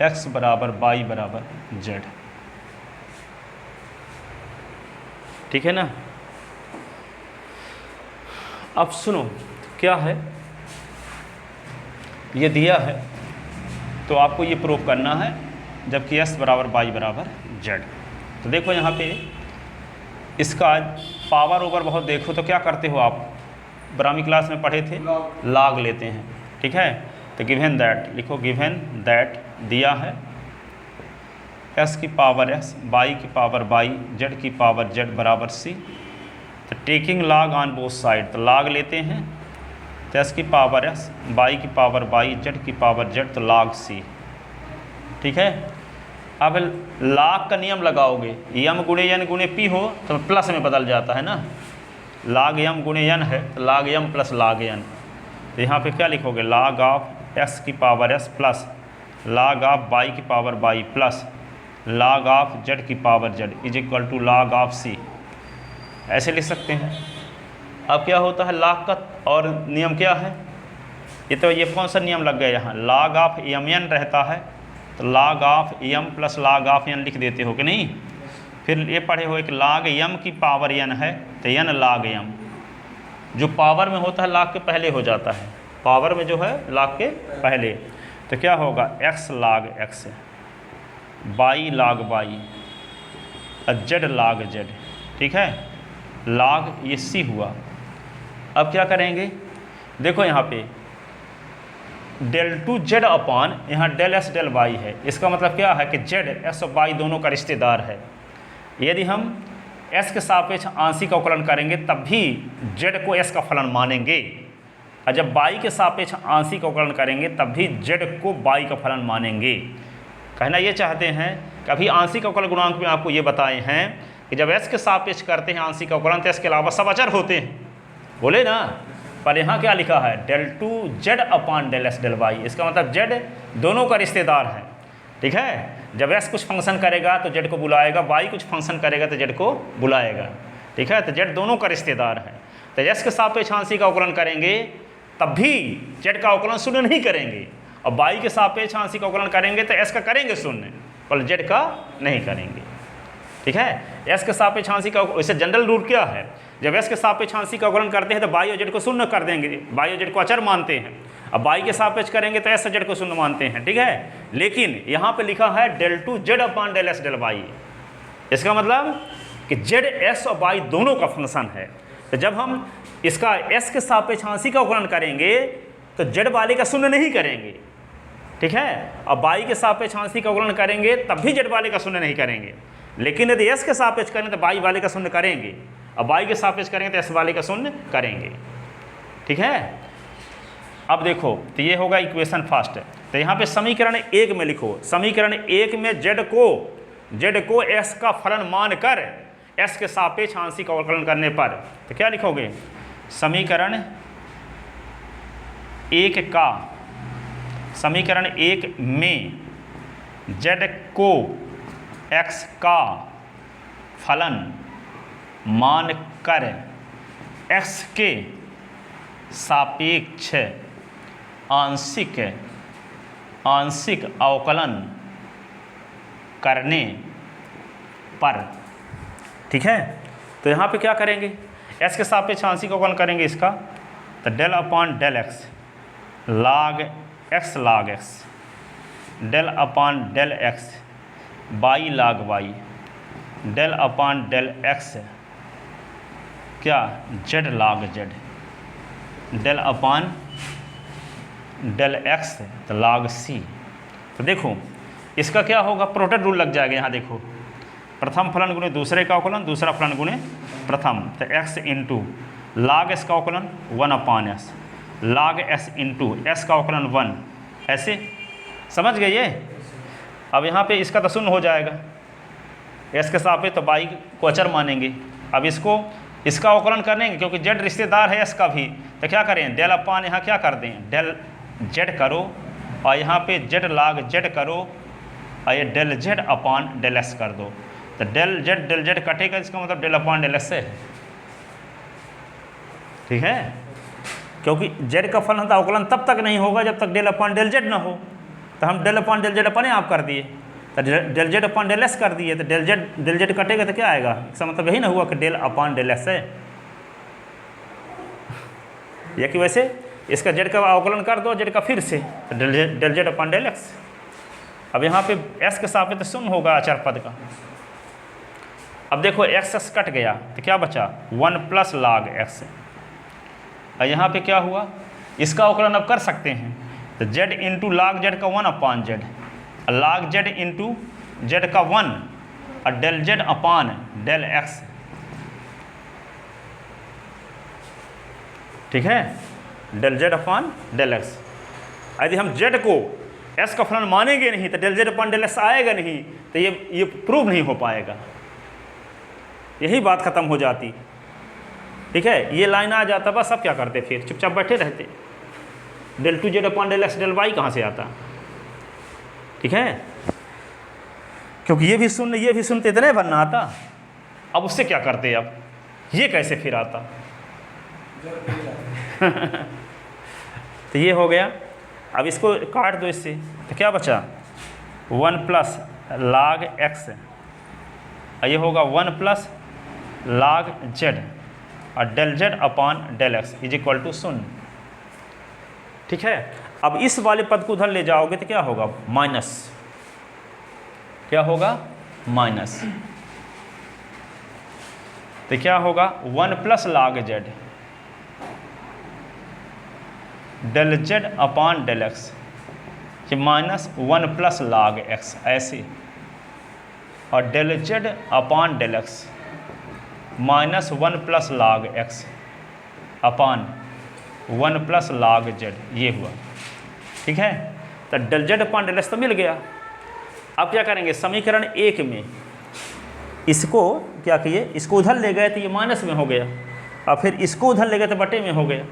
x बराबर y बराबर z। ठीक है ना, अब सुनो क्या है, ये दिया है तो आपको ये प्रूफ करना है जबकि x बराबर y बराबर z। तो देखो यहाँ पे इसका पावर ओवर बहुत देखो तो क्या करते हो आप, ब्राह्मी क्लास में पढ़े थे, लॉग लेते हैं। ठीक है, तो गिवन दैट लिखो, गिवन दैट दिया है x की पावर x, y की पावर y, z की पावर z बराबर c, तो taking log on both side, तो लॉग लेते हैं तो x की पावर x, y की पावर y, z की पावर z, तो log c। ठीक है, अब log का नियम लगाओगे, m गुणे n गुणे p हो तो प्लस में बदल जाता है ना, log m गुणे n है तो log m plus log n, तो यहाँ पे क्या लिखोगे, log ऑफ x की power s plus log of y की power y plus log of z की power z is equal to log of c, ऐसे लिख सकते हैं। अब क्या होता है log का और नियम क्या है, ये तो ये कौन सा नियम लग गया यहाँ, log ऑफ mn रहता है तो log of m plus log of n लिख देते हो कि नहीं। फिर ये पढ़े हो एक log m की पावर n है तो n log m, जो पावर में होता है log के पहले हो जाता है, पावर में जो है log के पहले, तो क्या होगा x log x, y log y और z log z। ठीक है, log ये c हुआ। अब क्या करेंगे, देखो यहाँ पे डेल 2z अपॉन यहाँ डेल s डेल y है, इसका मतलब क्या है कि z s और y दोनों का रिश्तेदार है। यदि हम s के सापेक्ष आंशिक अवकलन करेंगे तब भी z को s का फलन मानेंगे, और जब y के सापेक्ष आंशिक अवकलन करेंगे तब भी z को y का फलन मानेंगे। कहना ये चाहते हैं कि अभी आंशिक अवकल गुणांक में आपको ये बताए हैं कि जब s के सापेक्ष करते हैं आंशिक अवकलन तो s के अलावा सब अचर होते हैं, बोले ना, पर यहाँ क्या लिखा है, del 2z upon del s del y, इसका मतलब z दोनों का रिश्तेदार है। ठीक है, जब s कुछ फंक्शन करेगा तो z को बुलाएगा, y कुछ फंक्शन करेगा तो z को बुलाएगा। ठीक है, तो z दोनों का रिश्तेदार है। तो s के सापेक्ष आंशिक अवकलन करेंगे तब भी जेड का अवकलन शून्य नहीं करेंगे, और बाई के सापेक्ष आंशिक अवकलन करेंगे तो एस का करेंगे शून्य, पर जेड का नहीं करेंगे। ठीक है, एस के सापेक्ष आंशिक वैसे जनरल रूल क्या है, जब एस के सापेक्ष आंशिक अवकलन करते हैं तो बाई और जेड को शून्य कर देंगे, बाई और जेड को अचर मानते हैं। अब बाई के सापेक्ष करेंगे तो एस और जेड को शून्य मानते हैं। ठीक है, लेकिन यहाँ पे लिखा है del two z upon del s del y. इसका मतलब कि जेड एस और वाई दोनों का फंक्शन है। तो जब हम इसका एस के सापेक्ष आंशिक अवकलन करेंगे तो जेड वाले का शून्य नहीं करेंगे। ठीक है, अब बाई के सापेक्ष आंशिक अवकलन करेंगे तब भी जेड वाले का शून्य नहीं करेंगे, लेकिन यदि एस के सापेक्ष करें तो बाई वाले का शून्य करेंगे, अब बाई के सापेक्ष करेंगे तो एस वाले का शून्य करेंगे। ठीक है, अब देखो तो ये होगा इक्वेशन फर्स्ट। तो यहाँ पे समीकरण 1 में लिखो, समीकरण 1 में जेड को एस का फलन मानकर एस के सापेक्ष आंशिक अवकलन करने पर तो क्या लिखोगे, समीकरण 1 में जेड को एक्स का फलन मानकर एक्स के सापेक्ष आंशिक अवकलन करने पर। ठीक है, तो यहाँ पे क्या करेंगे, एस के सापेक्ष आंशिक अवकलन करेंगे इसका, तो del upon del x log x del upon del x by log y del upon del x क्या z log z del upon del x तो लॉग सी। तो देखो इसका क्या होगा, प्रोडक्ट रूल लग जाएगा। यहाँ देखो प्रथम फलन गुणे दूसरे का अवकलन, दूसरा फलन गुणे प्रथम, तो एक्स इंटू लॉग एस का अवकलन 1 upon S log S into S का अवकलन 1, ऐसे समझ गए ये। अब यहाँ पे इसका तो शून्य हो जाएगा, एस के सापेक्ष तो बाई को अचर मानेंगे। अब इसका अवकलन करेंगे क्योंकि जेड रिश्तेदार है एस का भी, तो क्या करें, डेल अपॉन यहाँ क्या कर दें डेल जेड करो, और यहाँ पे जेड लॉग जेड करो, और ये del z upon del s कर दो। तो डेल जेड कटेगा, इसका मतलब डेल अपॉन डेल एस है। ठीक है, क्योंकि जेड का फलन था अवकलन तब तक नहीं होगा जब तक डेल अपॉन डेल जेड ना हो, तो हम डेल अपॉन डेल जेड अपने आप कर दिए, तो del z upon del s कर दिए, तो डेल जेड कटेगा तो क्या आएगा, इसका मतलब यही ना हुआ कि डेल अपॉन डेल एस है। या कि वैसे इसका जेड का अवकलन कर दो जेड का फिर से, तो del z upon del x. अब यहाँ पे एस के सापेक्ष तो शून्य होगा अचर पद का। अब देखो एक्स कट गया तो क्या बचा 1 प्लस लॉग एक्स। और यहाँ पे क्या हुआ, इसका अवकलन अब कर सकते हैं, तो जेड इंटू लॉग जेड का 1 upon z, log z into z का 1 और del z upon del x. ठीक है, del z upon del x. यदि हम जेड को एस का फलन मानेंगे नहीं तो del z upon del x आएगा नहीं, तो ये प्रूव नहीं हो पाएगा, यही बात खत्म हो जाती। ठीक है, ये लाइन आ जाता, बस अब क्या करते, फिर चुपचाप बैठे रहते, del two z upon del x del y कहाँ से आता। ठीक है, क्योंकि ये भी सुनते इतने बनना आता, अब उससे क्या करते, अब ये कैसे फिर आता। तो ये हो गया, अब इसको काट दो इससे, तो क्या बचा 1 प्लस लॉग एक्स, ये होगा 1 प्लस लॉग जेड और del z upon del x is equal to 0। ठीक है, अब इस वाले पद को उधर ले जाओगे तो क्या होगा, माइनस, क्या होगा माइनस, तो क्या होगा 1 plus log z del z upon del x, ये माइनस 1 प्लस लॉग एक्स ऐसे, और del z upon del x minus 1 plus log x upon 1 plus log z, ये हुआ। ठीक है, तो del z upon del x तो मिल गया। अब क्या करेंगे, समीकरण 1 में इसको क्या किए, इसको उधर ले गए तो ये माइनस में हो गया, और फिर इसको उधर ले गए तो बटे में हो गया।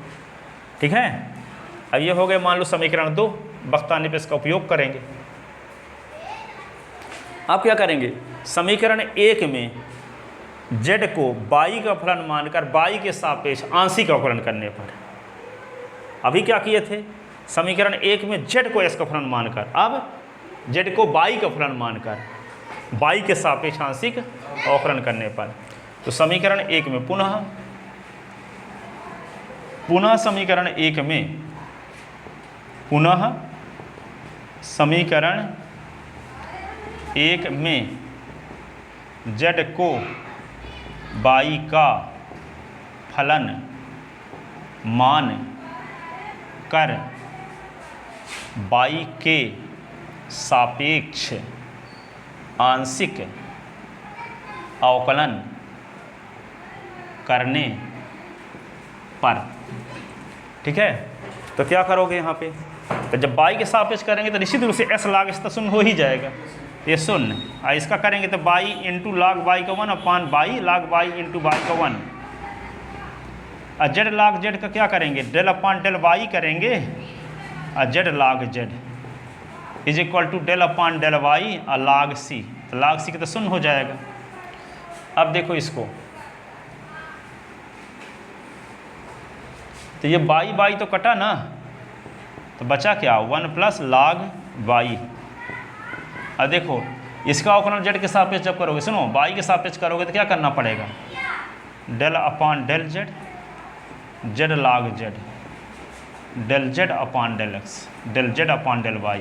ठीक है, अब ये हो गए मान लो समीकरण 2, वक्त आने पर इसका उपयोग करेंगे। अब क्या करेंगे, समीकरण 1 में जेड को बाई का फलन मानकर बाई के सापेक्ष आंशिक अवकलन करने पर, अभी क्या किए थे, समीकरण 1 में z को s का फलन मानकर, अब z को y का फलन मानकर y के सापेक्ष आंशिक अवकलन करने पर, तो समीकरण 1 में पुनः समीकरण 1 में समीकरण 1 में z को y का फलन मान कर y के सापेक्ष आंशिक अवकलन करने पर, ठीक है। तो क्या करोगे यहाँ पे, तो जब y के सापेक्ष करेंगे तो निश्चित रूप से s log s तो शून्य हो ही जाएगा, ये शून्य, और इसका करेंगे तो y इंटू log y का 1 अपान y log y into y का 1, और z log z का क्या करेंगे, डेल अपान डेल y करेंगे, और z log z is equal to del upon del y और log c, तो log c का तो शून्य हो जाएगा। अब देखो इसको, तो ये y तो कटा ना, तो बचा क्या, 1 प्लस log y। अब देखो इसका अवकलन z के सापेक्ष जब करोगे, सुनो y के सापेक्ष करोगे तो क्या करना पड़ेगा, del upon del z, z log z, del z upon del x, del z upon del y,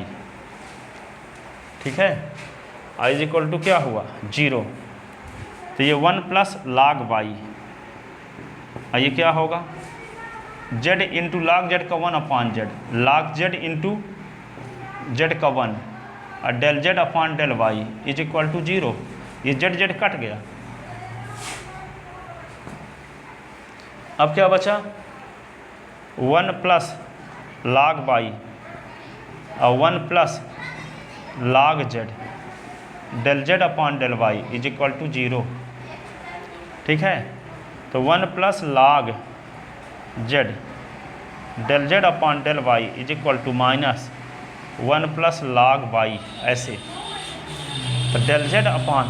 ठीक है। i इज इक्वल टू क्या हुआ 0, तो ये 1 प्लस log y, और ये क्या होगा z इंटू log z का 1 upon z, log z into z का 1, और del z upon del y is equal to 0, ये z कट गया। अब क्या बचा, 1 प्लस log y और 1 plus log z, del z upon del y is equal to 0, ठीक है। तो 1 plus log z del z upon del y is equal to minus 1 plus log y, ऐसे, तो del z upon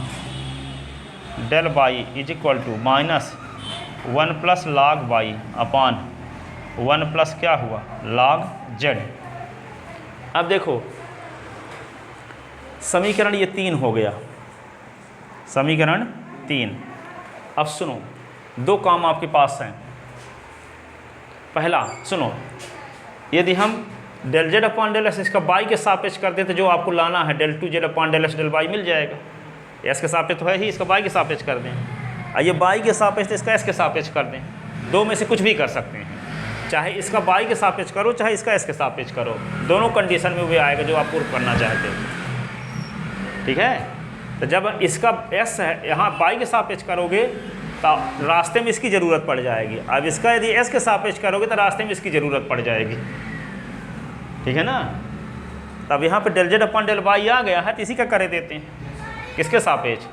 del y is equal to minus 1 plus log y upon 1 plus क्या हुआ log z। अब देखो समीकरण ये 3 हो गया, समीकरण 3। अब सुनो, 2 काम आपके पास हैं। पहला सुनो, यदि हम del z upon del s इसका y के सापेक्ष कर दें तो जो आपको लाना है del 2z upon del s डेल y मिल जाएगा, s के सापेक्ष तो है ही, इसका y के सापेक्ष कर दें, और ये y के सापेक्ष तो इसका s के सापेक्ष कर दें, 2 में से कुछ भी कर सकते हैं, चाहे इसका y के सापेक्ष करो चाहे इसका s के सापेक्ष करो, दोनों कंडीशन में वो आएगा जो आप पूर्व करना चाहते हो, ठीक है। तो जब इसका s है यहाँ y के सापेक्ष करोगे तो रास्ते में इसकी ज़रूरत पड़ जाएगी, अब इसका यदि s के सापेक्ष करोगे तो रास्ते में इसकी ज़रूरत पड़ जाएगी, ठीक है ना। तब यहाँ पे del z upon del y आ गया है, तो इसी का कर देते हैं, किसके सापेक्ष,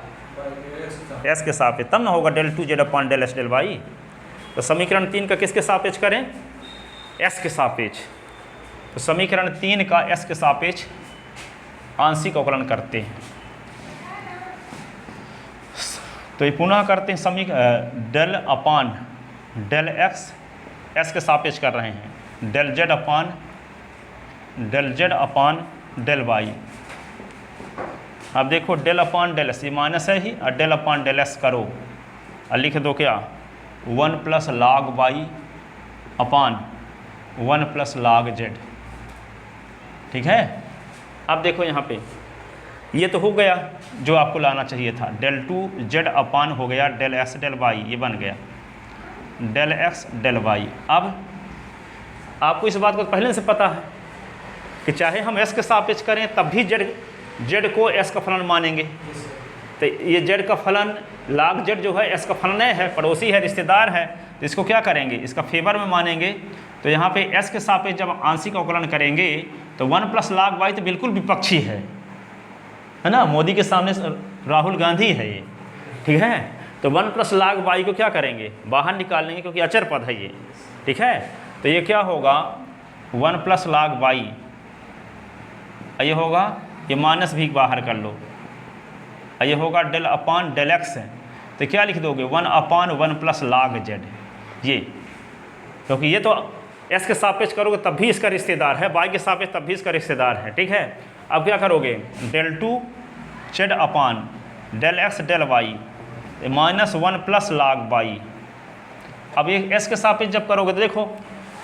s के सापेक्ष, तब ना होगा del 2z upon del s del y। तो समीकरण 3 का किसके सापेक्ष करें, s के सापेक्ष, तो समीकरण 3 का s के सापेक्ष आंशिक अवकलन करते हैं। तो ये पुनः करते हैं del upon del x s के सापेक्ष कर रहे हैं, del z upon del y। अब देखो डेल अपान डेल s, ये माइनस है ही, और डेल अपान डेल s करो और लिख दो क्या 1 plus log y upon 1 plus log z, ठीक है। अब देखो यहाँ पे ये तो हो गया जो आपको लाना चाहिए था, डेल 2z अपान हो गया डेल s डेल y, ये बन गया डेल x डेल y। अब आपको इस बात को पहले से पता है कि चाहे हम s के सापेक्ष करें तब भी z को s का फलन मानेंगे, तो ये z का फलन log z जो है s का फलन है, पड़ोसी है, रिश्तेदार है, तो इसको क्या करेंगे, इसका फेवर में मानेंगे। तो यहाँ पे s के सापेक्ष जब आंशिक अवकलन करेंगे तो 1 प्लस log y तो बिल्कुल विपक्षी है ना, मोदी के सामने राहुल गांधी है ये, ठीक है। तो 1 प्लस log y को क्या करेंगे, बाहर निकाल लेंगे क्योंकि अचर पद है ये, ठीक है। तो ये क्या होगा 1 प्लस log y, ये होगा, ये माइनस भी बाहर कर लो, ये होगा डेल अपान डेल x है, तो क्या लिख दोगे 1 अपान 1 प्लस log z, ये क्योंकि ये तो एस के सापेक्ष करोगे तब भी इसका रिश्तेदार है, वाई के सापेक्ष तब भी इसका रिश्तेदार है, ठीक है। अब क्या करोगे, del two z upon del x del y -1 plus log y. अब ये एस के सापेक्ष जब करोगे तो देखो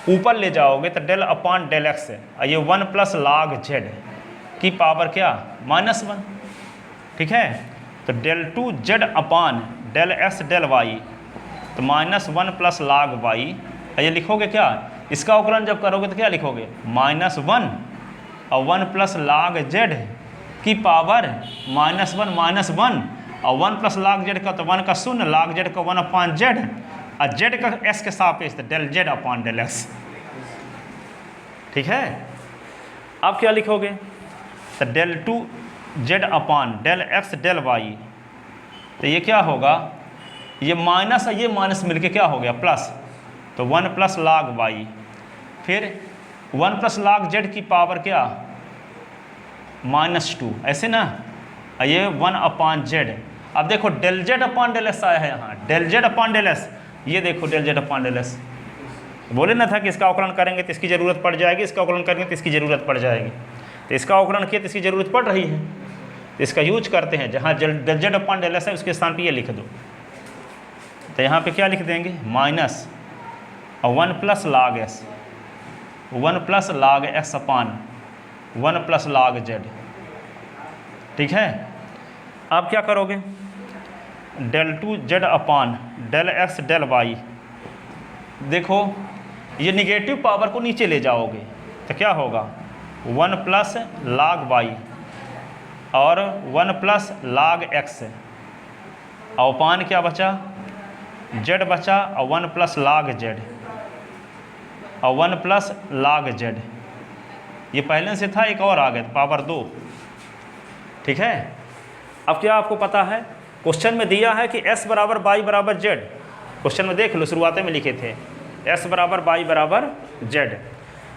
ऊपर ले जाओगे तो डेल अपान डेल एक्स है, और ये 1 प्लस log जेड की पावर क्या -1, ठीक है। तो del two z upon del x del y तो -1 प्लस log वाई, ये लिखोगे क्या, इसका अवकलन जब करोगे तो क्या लिखोगे -1 और 1 प्लस log जेड की पावर -1 और 1 प्लस log जेड का तो 1 का 0, log जेड का 1 अपान जेड, और जेड का एस के सापेक्ष तो del z upon del x, ठीक है। अब क्या लिखोगे, तो del two z upon del x del y, तो ये क्या होगा, ये माइनस और ये माइनस मिलके क्या हो गया प्लस, तो 1 प्लस log वाई, फिर 1 प्लस log जेड की पावर क्या -2, ऐसे ना, और ये 1 अपान जेड। अब देखो del z upon del s आया है यहाँ, del z upon del s, ये देखो del z upon del s, बोले ना था कि इसका अवकलन करेंगे तो इसकी ज़रूरत पड़ जाएगी, इसका अवकलन करेंगे तो इसकी ज़रूरत पड़ जाएगी, तो इसका अवकलन किया तो इसकी ज़रूरत पड़ रही है, तो इसका यूज करते हैं। जहाँ del z upon del s है उसके स्थान पे ये लिख दो, तो यहाँ पे क्या लिख देंगे माइनस और 1 plus log s, 1 plus log x upon 1 plus log z, ठीक है। अब क्या करोगे, del two z upon del x del y, देखो ये निगेटिव पावर को नीचे ले जाओगे तो क्या होगा 1 प्लस log वाई और 1 प्लस log एक्स, और अपान क्या बचा जेड बचा, और 1 प्लस log जेड और 1 प्लस log जेड, ये पहले से था, एक और आ गया पावर 2, ठीक है। अब क्या आपको पता है, क्वेश्चन में दिया है कि s बराबर बाई बराबर जेड, क्वेश्चन में देख लो शुरुआत में लिखे थे s बराबर बाई बराबर जेड,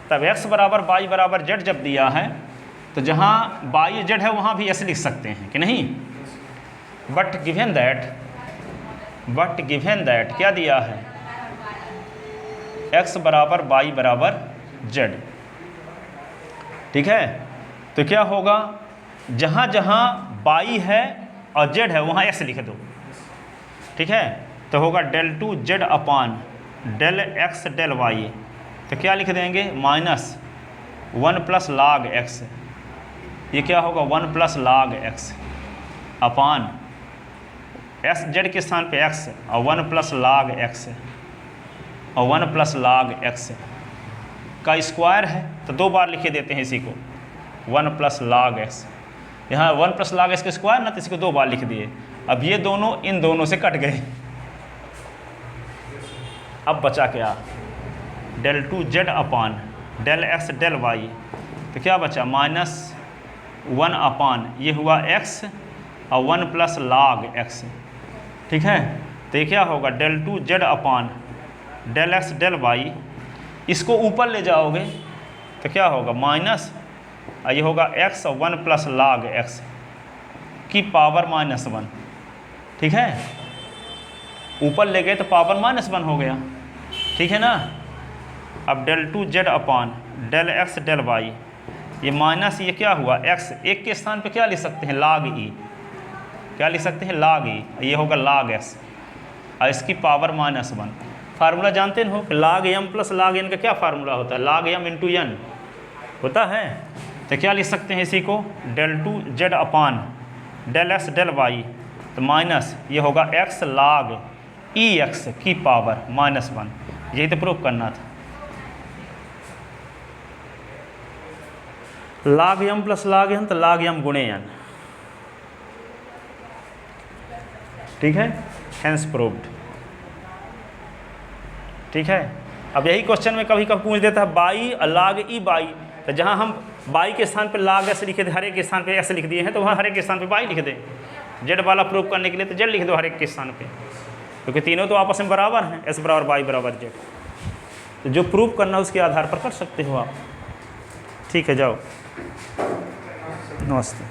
तब x बराबर बाई बराबर जेड जब दिया है तो जहाँ बाई जेड है वहाँ भी s लिख सकते हैं कि नहीं, बट गिवन दैट क्या दिया है, x बराबर बाई बराबर जेड, ठीक है। तो क्या होगा, जहाँ जहाँ बाई है और जेड है वहाँ s लिख दो, ठीक है। तो होगा del two z upon del x del y, तो क्या लिख देंगे -1 प्लस log एक्स, ये क्या होगा 1 प्लस log एक्स अपान एस जेड के स्थान पे x और 1 प्लस log एक्स और 1 प्लस log एक्स का स्क्वायर है, तो 2 बार लिखे देते हैं इसी को 1 प्लस log एक्स, यहाँ 1 प्लस log एक्स का स्क्वायर ना, तो इसको 2 बार लिख दिए। अब ये दोनों इन दोनों से कट गए, अब बचा क्या, del two z upon del x del y, तो क्या बचा -1 अपान ये हुआ x और 1 प्लस log एक्स, ठीक है। तो ये क्या होगा del two z upon del x del y, इसको ऊपर ले जाओगे तो क्या होगा माइनस, ये होगा x और 1 प्लस log एक्स की पावर -1, ठीक है। ऊपर ले गए तो पावर -1 हो गया, ठीक है ना। अब del two z upon del x del y, ये माइनस ये क्या हुआ x, एक के स्थान पे क्या लिख सकते हैं log e, क्या लिख सकते हैं log e, ये होगा log s और इसकी पावर -1। फार्मूला जानते हो कि log m plus log n का क्या फार्मूला होता है, log m इंटू n होता है। तो क्या लिख सकते हैं इसी को, del two z upon del x del y, तो माइनस ये होगा x log e x की पावर -1, यही तो प्रूफ करना था। log m plus log n तो log m गुणे n, ठीक है, हेंस प्रूव्ड, ठीक है। अब यही क्वेश्चन में कभी कभी पूछ देता है बाई और log e बाई, तो जहाँ हम बाई के स्थान पे log s लिखे थे, हर एक के स्थान पे s लिख दिए हैं, तो वहाँ हर एक के स्थान पे बाई लिख दें, जेड वाला प्रूव करने के लिए तो जेड लिख दो हर एक के स्थान पे, क्योंकि तीनों तो आपस में बराबर हैं, s बराबर बाई बराबर जेड, तो जो प्रूव करना उसके आधार पर कर सकते हो आप, ठीक है। जाओ, नमस्ते।